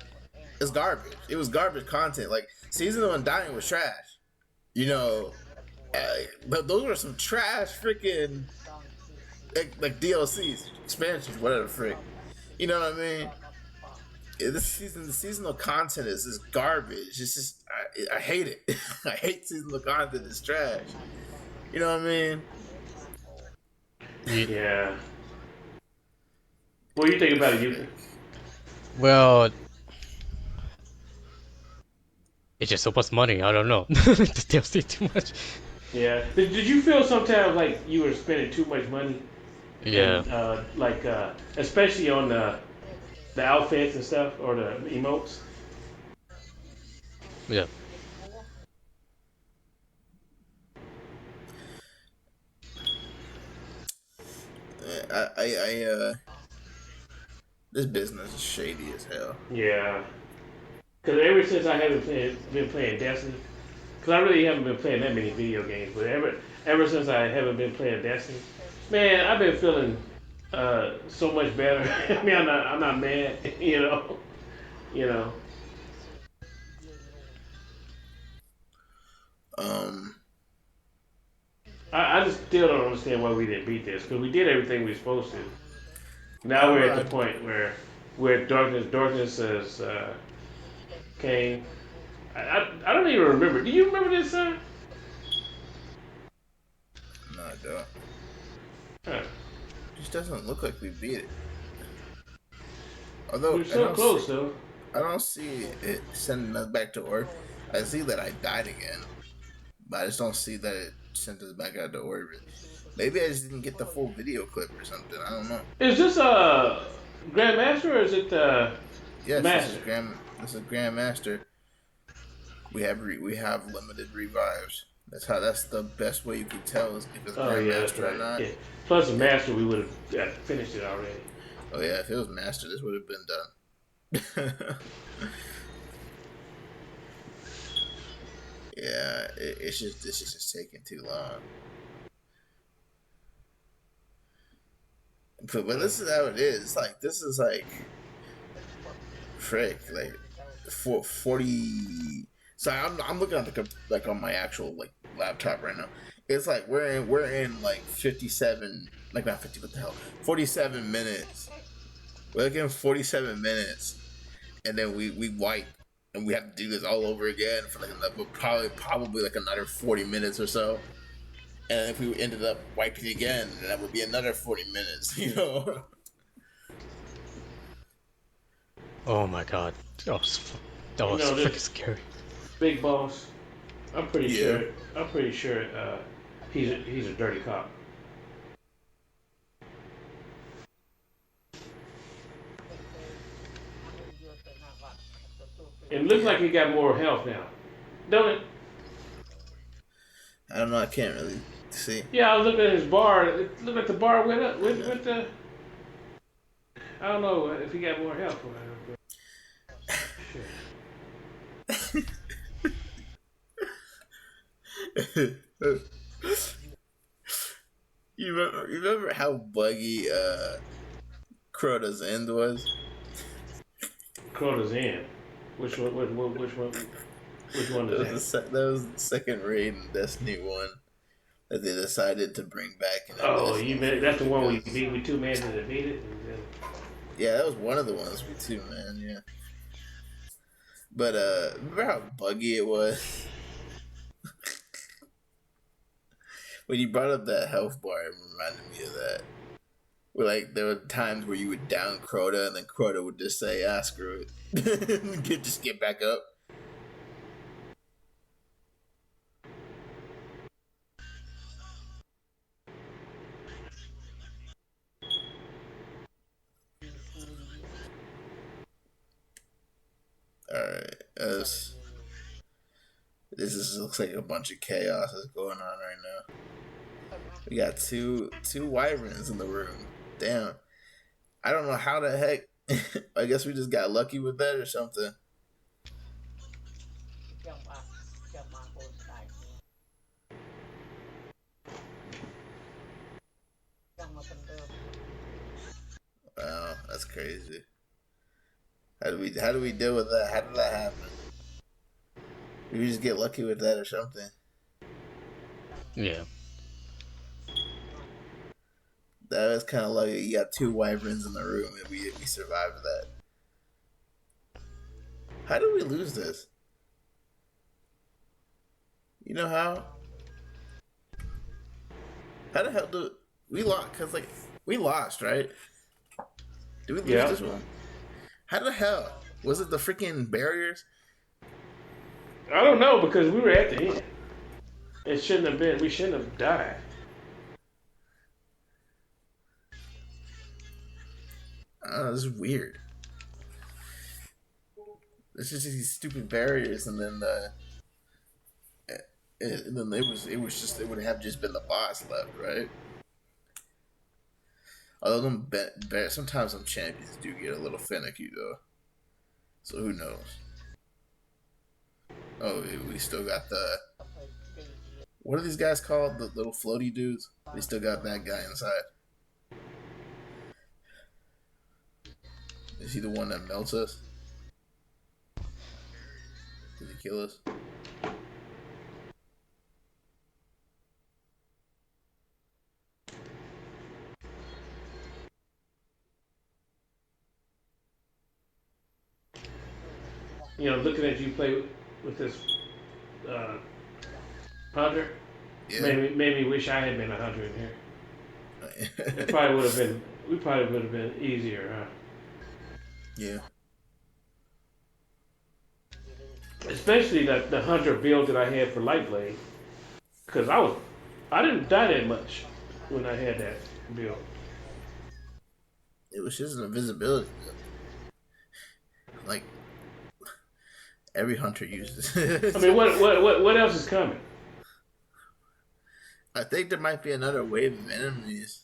is garbage. It was garbage content. Like Season of Undying was trash. You know, but those were some trash freaking like DLCs, expansions, whatever frick. You know what I mean? The seasonal content is garbage. It's just I hate it. I hate seasonal content. It's trash. You know what I mean? Ye- yeah. What do you think about it, Yuka? Well, it's just so much money. I don't know. The DLC too much. Yeah. Did you feel sometimes like you were spending too much money Yeah, and especially on the outfits and stuff or the emotes? yeah. This business is shady as hell. Yeah. Because ever since I haven't been playing Destiny, because I really haven't been playing that many video games, but ever since I haven't been playing Destiny, man, I've been feeling so much better. I mean, I'm not mad, you know. Um, I just still don't understand why we didn't beat this because we did everything we were supposed to. I Now don't we're know. at the point where darkness has came. I don't even remember. Do you remember this, son? No, I don't. Huh. Just doesn't look like we beat it. We're Although so close though. I don't see it sending us back to orbit. I see that I died again, but I just don't see that it sent us back out to orbit. Maybe I just didn't get the full video clip or something. I don't know. Is this Grandmaster or is it Yes, this is Master? Grandmaster. We have limited revives. That's the best way you can tell is if it's Oh yeah, that's Grandmaster or right. not. Yeah. Plus the It, Master, we would have finished it already. oh yeah, if it was Master, this would have been done. Yeah, it's just this is just taking too long. But this is how it is. It's like this is like frick like 40. So I'm looking at the like on my actual like laptop right now. It's like we're in like 57, like not 50, what the hell, 47 minutes. We're looking at 47 minutes, and then we wipe, and we have to do this all over again for like another, probably like another 40 minutes or so. And if we ended up wiping again, then that would be another 40 minutes. You know. Oh my god. That You was know freaking this scary. big boss. I'm pretty Yeah. sure. I'm pretty sure he's a dirty cop. It looks Yeah. like he got more health now, don't it? I don't know. I can't really see. Yeah, I was looking at his bar. It looked like the bar went up with the. I don't know if he got more health or whatever. But shit. You remember how buggy Crota's end was? Crota's in. Which one? Which one? Which one is that? That was the second raid in Destiny 1 that they decided to bring back in Oh, you Destiny meant that's 3 the one we because beat. We two men to defeat it. And then, yeah, that was one of the ones we too, man. Yeah, but remember how buggy it was when you brought up that health bar? It reminded me of that. Where like there were times where you would down Crota and then Crota would just say, "Ah, screw it," just get back up. All right, looks like a bunch of chaos is going on right now. We got two wyverns in the room. Damn, I don't know how the heck. I guess we just got lucky with that or something. Wow, that's crazy. How do we deal with that? How did that happen? Did we just get lucky with that or something? Yeah. That was kind of lucky. You got two wyverns in the room and we survived that. How did we lose this? You know how? How the hell do we lost? Cause like we lost, right? Did we lose yeah, this one? How the hell was it? The freaking barriers? I don't know because we were at the end. It shouldn't have been. We shouldn't have died. This is weird. It's just these stupid barriers, and then it would have just been the boss left, right? Although sometimes some champions do get a little finicky though. So who knows? Oh, we still got the what are these guys called? The little floaty dudes. We still got that guy inside. Is he the one that melts us? Did he kill us? looking at you play with this uh, hunter Yeah. made me wish I had been a hunter in here. It probably would have been. We probably would have been easier, huh? Yeah. Especially the hunter build that I had for Lightblade, because I didn't die that much when I had that build. It was just an invisibility. Like every hunter uses. I mean, what else is coming? I think there might be another wave of enemies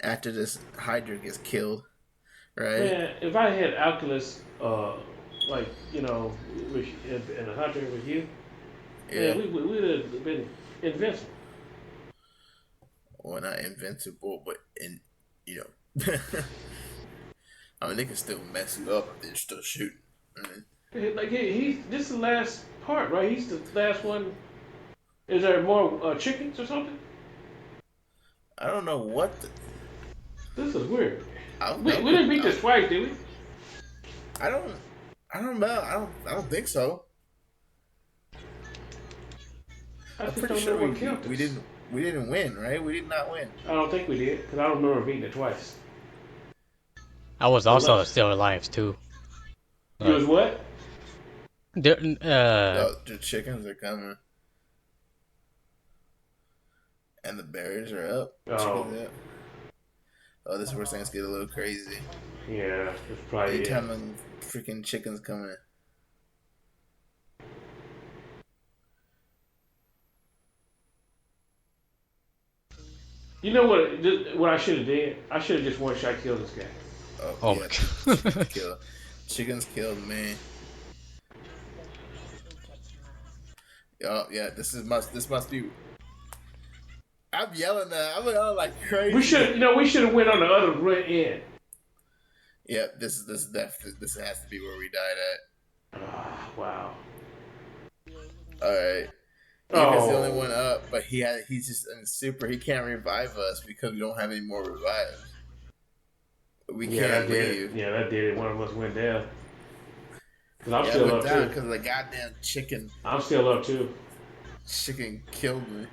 after this Hydra gets killed, right? Man, if I had Alchemist, like with, and a hunter with you, Yeah. man, we would have been invincible. Well, not invincible, but I mean, they can still mess you up if they're still shooting. Like this is the last part, right? He's the last one. Is there more chickens or something? I don't know what. This is weird. We I'm, didn't beat this twice, did we? I don't. I don't know. I don't think so. I I'm just pretty don't sure know what killed we us. didn't. We didn't win, right? We did not win. I don't think we did, because I don't remember beating it twice. I was also Unless still alive too. you was what? There, Oh, the chickens are coming, and the barriers are up. Oh, Chickens up. Oh, this is where things get a little crazy. yeah, it's probably it. Anytime them freaking chickens coming. You know what? What I should have did? I should have just one shot killed this guy. oh Yeah, my chickens god. killed. Chickens killed me. Oh yeah, this must be. I'm yelling that. I'm yelling like crazy. We should have went on the other end. Yeah, this has to be where we died Oh, wow. at. All right. Eva's the only one up, but he's just in super. He can't revive us because we don't have any more revives. We can't leave. Yeah, that did it. One of us went down. Cause I'm Yeah, still went up down too. because the goddamn chicken. I'm still up too. Chicken killed me.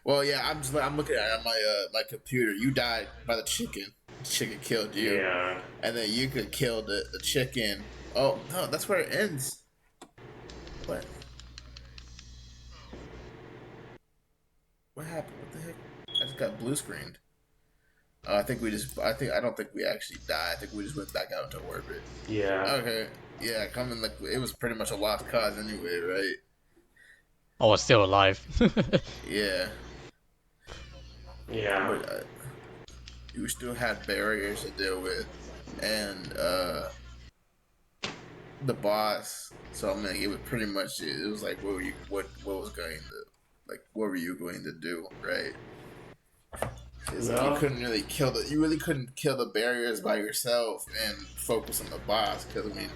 Well, yeah, I'm looking at it on my computer. You died by the chicken. The chicken killed you. Yeah. And then you could kill the chicken. Oh no, that's where it ends. What? What happened? What the heck? I just got blue screened. I don't think we actually died. I think we just went back out into orbit. Yeah. Okay. Yeah, coming like it was pretty much a lost cause anyway, right? I was still alive. Yeah. Yeah. But you still had barriers to deal with, and the boss. So I mean, it was pretty much it was like what was going to what were you going to do, right? No. You really couldn't kill the barriers by yourself and focus on the boss, because I mean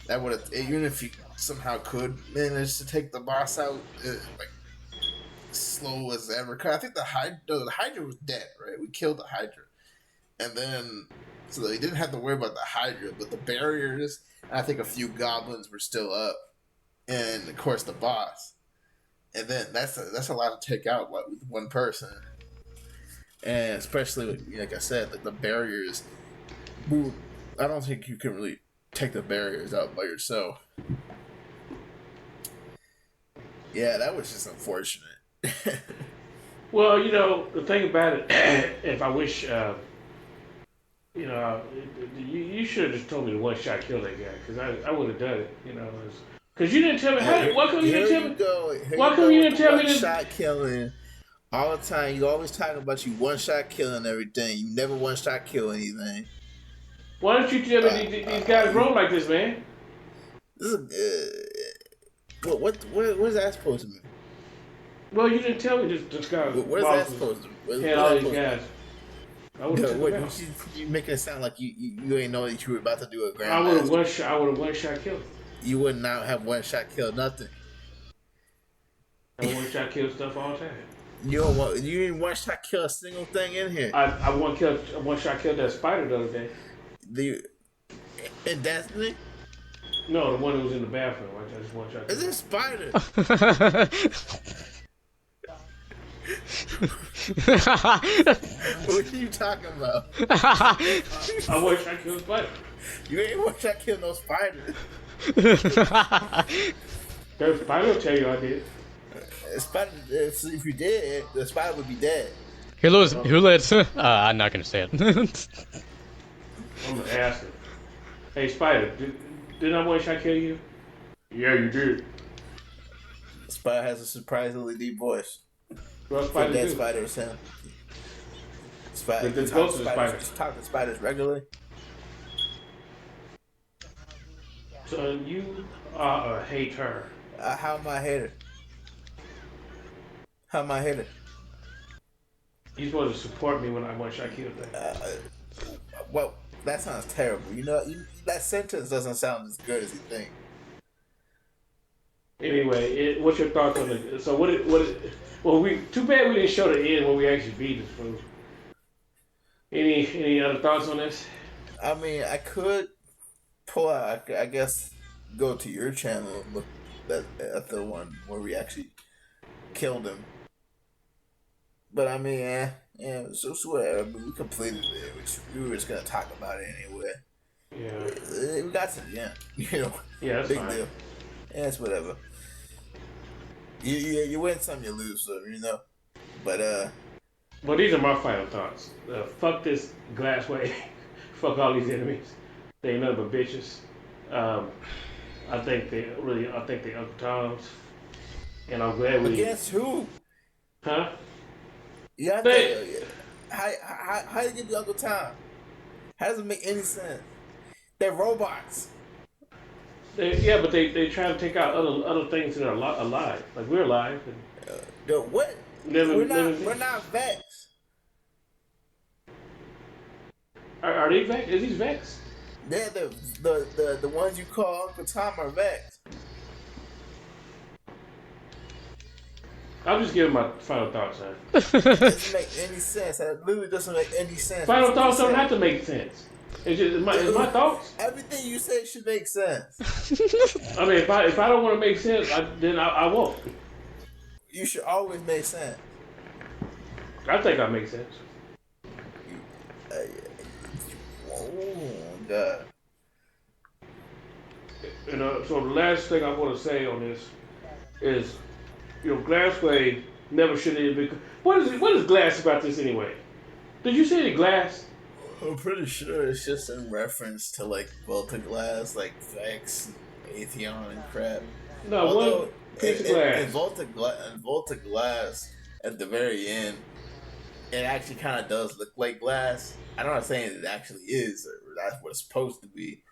that would have, even if you somehow could manage to take the boss out like slow as ever. Cause I think the Hydra was dead, right? We killed the Hydra, and then so they didn't have to worry about the Hydra, but the barriers. I think a few goblins were still up, and of course the boss. And then that's a lot to take out with one person, and especially like I said, like the barriers. I don't think you can really take the barriers out by yourself. Yeah, that was just unfortunate. Well, the thing about it, if I wish, you should have just told me to one shot kill that guy, because I would have done it, because you didn't tell me. Why come you didn't tell me? Why come you didn't tell me this? One shot killing all the time. You always talking about you one shot killing everything. You never one shot kill anything. Why don't you tell me these guys roll like this, man? This is what is that supposed to mean? Well, you didn't tell me this guy. What is that supposed to mean? Had all these guys. I would have you making it sound like you ain't know that you were about to do a grand. I would have one shot killed. You would not have one shot killed nothing. I one shot kill stuff all the time. You didn't one shot kill a single thing in here. I one shot killed that spider the other day. In Destiny? No, the one who was in the bathroom. I just want y'all to It's know. a spider. What are you talking about? I wish I killed a spider. You ain't watch I kill no spiders. The spider will tell you I did. A spider. If you did, the spider would be dead. Oh, Who lets? I'm not gonna say it. I'm gonna ask him. Hey, spider, didn't I wish I kill you? Yeah, you did. The spider has a surprisingly deep voice. What For a spiders dead do? spider, it's him. Spider. The ghost of the spider. You talk to spiders regularly. So you are a hater. How am I a hater? How am I a hater? You supposed to support me when I wish I killed them. Well, that sounds terrible. That sentence doesn't sound as good as you think. Anyway, what's your thoughts on it? So well, too bad we didn't show the end when we actually beat this fool. Any other thoughts on this? I mean, I could pull out. I guess go to your channel and look at the one where we actually killed him. But I mean, so whatever. I mean, we completed it. We were just gonna talk about it anyway. Yeah. We got some, yeah. Yeah, that's Big fine. deal. Yeah, it's whatever. You win some, you lose some, But Well, these are my final thoughts. Fuck this Glassway. Fuck all these enemies. They ain't nothing but bitches. I think they Uncle Toms, and I'm glad we. against who? Huh? You have They. to. How you get the Uncle Tom? How does it make any sense? They're robots. Yeah, but they try to take out other things that are alive. Like we're alive. And What? We're not Vex. Are they Vex? Is these Vex? They're the ones you call Uncle Tom are Vex. I'm just giving my final thoughts, man. It doesn't make any sense. It literally doesn't make any sense. Final thoughts don't have to make sense. It's my thoughts. Everything you say should make sense. I mean, if I don't want to make sense, then I won't. You should always make sense. I think I make sense. Oh God. So the last thing I want to say on this is, Glassway never should have been. What is glass about this anyway? Did you see any glass? I'm pretty sure it's just in reference to like Volta Glass, like Vex, Atheon, and crap. No, Although, one piece of glass. In Volta Glass, at the very end, it actually kind of does look like glass. I'm not saying it actually is, or that's what it's supposed to be,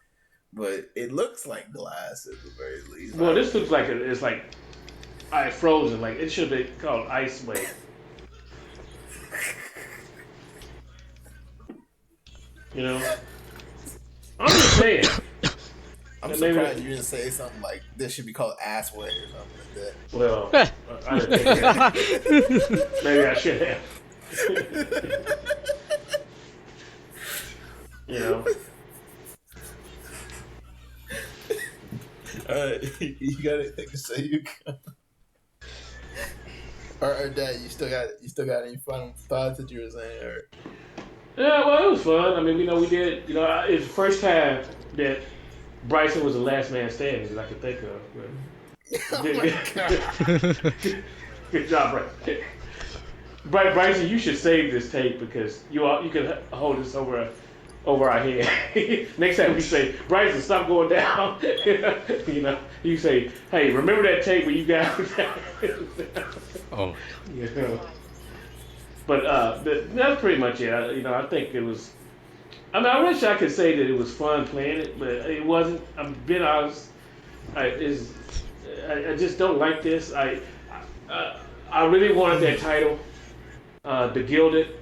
but it looks like glass at the very least. Well, this looks like it's like ice frozen. Like it should be called Ice Wave. I'm just saying. I'm surprised you didn't say something like this should be called ass way or something like that. Well, I didn't think that. Maybe I should have. You got anything to say? You can. Or Dad, you still got any final thoughts that you were saying? Or Yeah, well, it was fun. I mean, we did. It's the first time that Bryson was the last man standing that I could think of. oh my God. Good job, Bryson. Bryson, you should save this tape because you can hold this over our head. Next time we say, Bryson, stop going down. You say, hey, remember that tape where you got. Oh. But that's pretty much it. I think it was. I mean, I wish I could say that it was fun playing it, but it wasn't. I'm being honest. I just don't like this. I really wanted that title, the Gilded,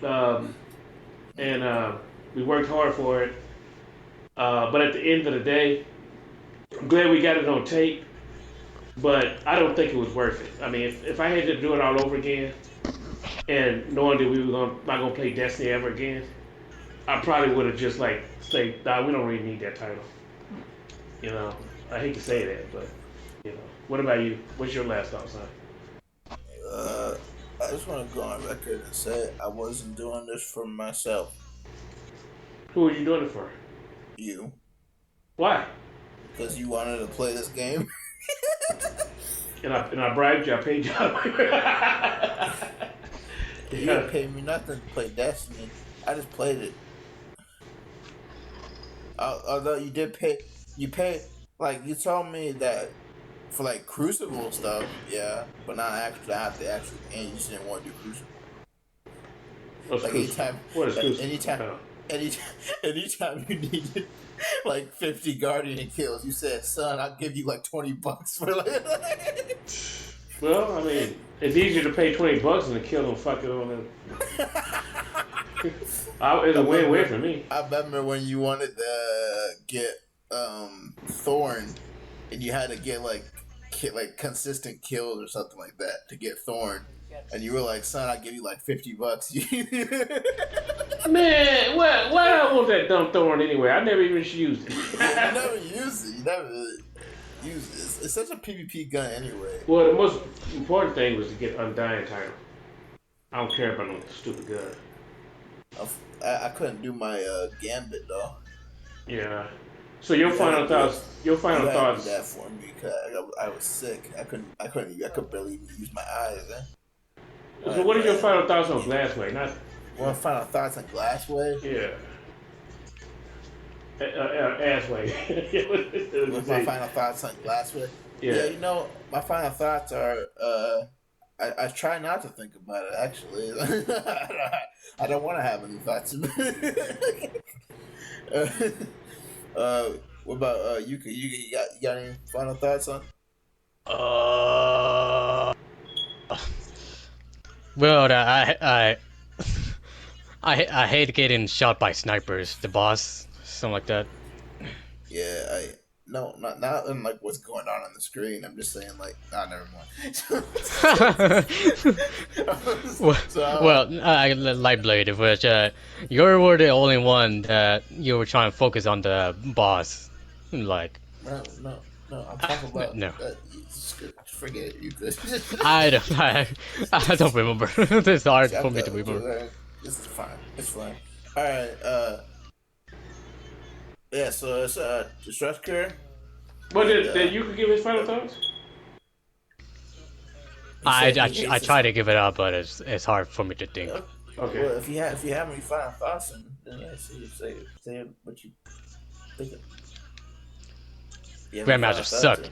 and we worked hard for it. But at the end of the day, I'm glad we got it on tape. But I don't think it was worth it. I mean, if I had to do it all over again, and knowing that we were not gonna play Destiny ever again, I probably would have just say, nah, we don't really need that title. You know, I hate to say that, but you know, what about you? What's your last thoughts on? Uh, I just want to go on record and say I wasn't doing this for myself. Who are you doing it for? You, Why? because you wanted to play this game. And I bribed you. I paid you. You Yeah. didn't pay me nothing to play Destiny. I just played it. Although you did pay, you paid like you told me that for like Crucible stuff, yeah, but not actually not the actual game. You just didn't want to do Crucible. What's Like crucible? anytime, What is crucible? anytime, Oh. anytime, anytime you needed like 50 Guardian kills, you said, "Son, I'll give you like $20 for like." Well, I mean, it's easier to pay $20 than to kill them fucking on them. It's I a win-win remember, for me. I remember when you wanted to get Thorn, and you had to get like consistent kills or something like that to get Thorn, and you were like, "Son, I'll give you like $50." You Man, why I want that dumb thorn anyway? I never even used it. never use it. You never use it. It's such a PvP gun anyway. Well, the most important thing was to get Undying title. I don't care about no stupid gun. I couldn't do my Gambit though. Yeah. So your final thoughts. Your You final had to do thoughts. that for me because I was sick. I could barely even use my eyes. So what are your final thoughts on Glassway? Not. One final thoughts on Glassway. Yeah. Assway. With my final thoughts on Glassway. Yeah, Yeah. you know, my final thoughts are I try not to think about it actually. I don't want to have any thoughts. uh, what about Yuka? You got any final thoughts on? Uh, well, I hate getting shot by snipers. The boss, something like that. Yeah, I no, not in like what's going on the screen. I'm just saying like, never mind. well, so I like Blade, which you were the only one that you were trying to focus on the boss. Like, no, I'm talking about no, forget it. You could. I don't remember. It's hard for me to remember. This is fine. It's fine. All right. Yeah. So it's Structure. But And did you could give his final thoughts? he said he I hates this. try to give it up, but it's hard for me to think. Okay. Well, if you have any final thoughts, then yeah, say what you think. You have any Grandmaster final thoughts? sucked.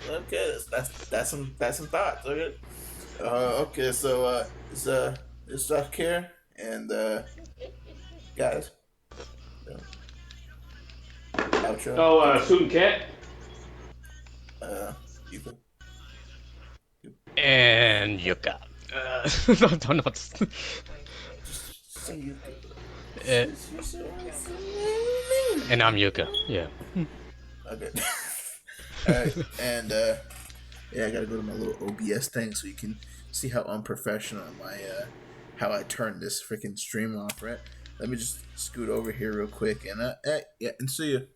Okay, that's some thoughts. Okay. Okay, so it's Self Care and guys, outro. Oh, Suit and Cat. You can. And Yuka. Don't know. Say you Uh, can. and I'm Yuka. Yeah. Okay. All right, and yeah, I gotta go to my little OBS thing so you can see how unprofessional my how I turned this freaking stream off. Right. Let me just scoot over here real quick and yeah, and see you.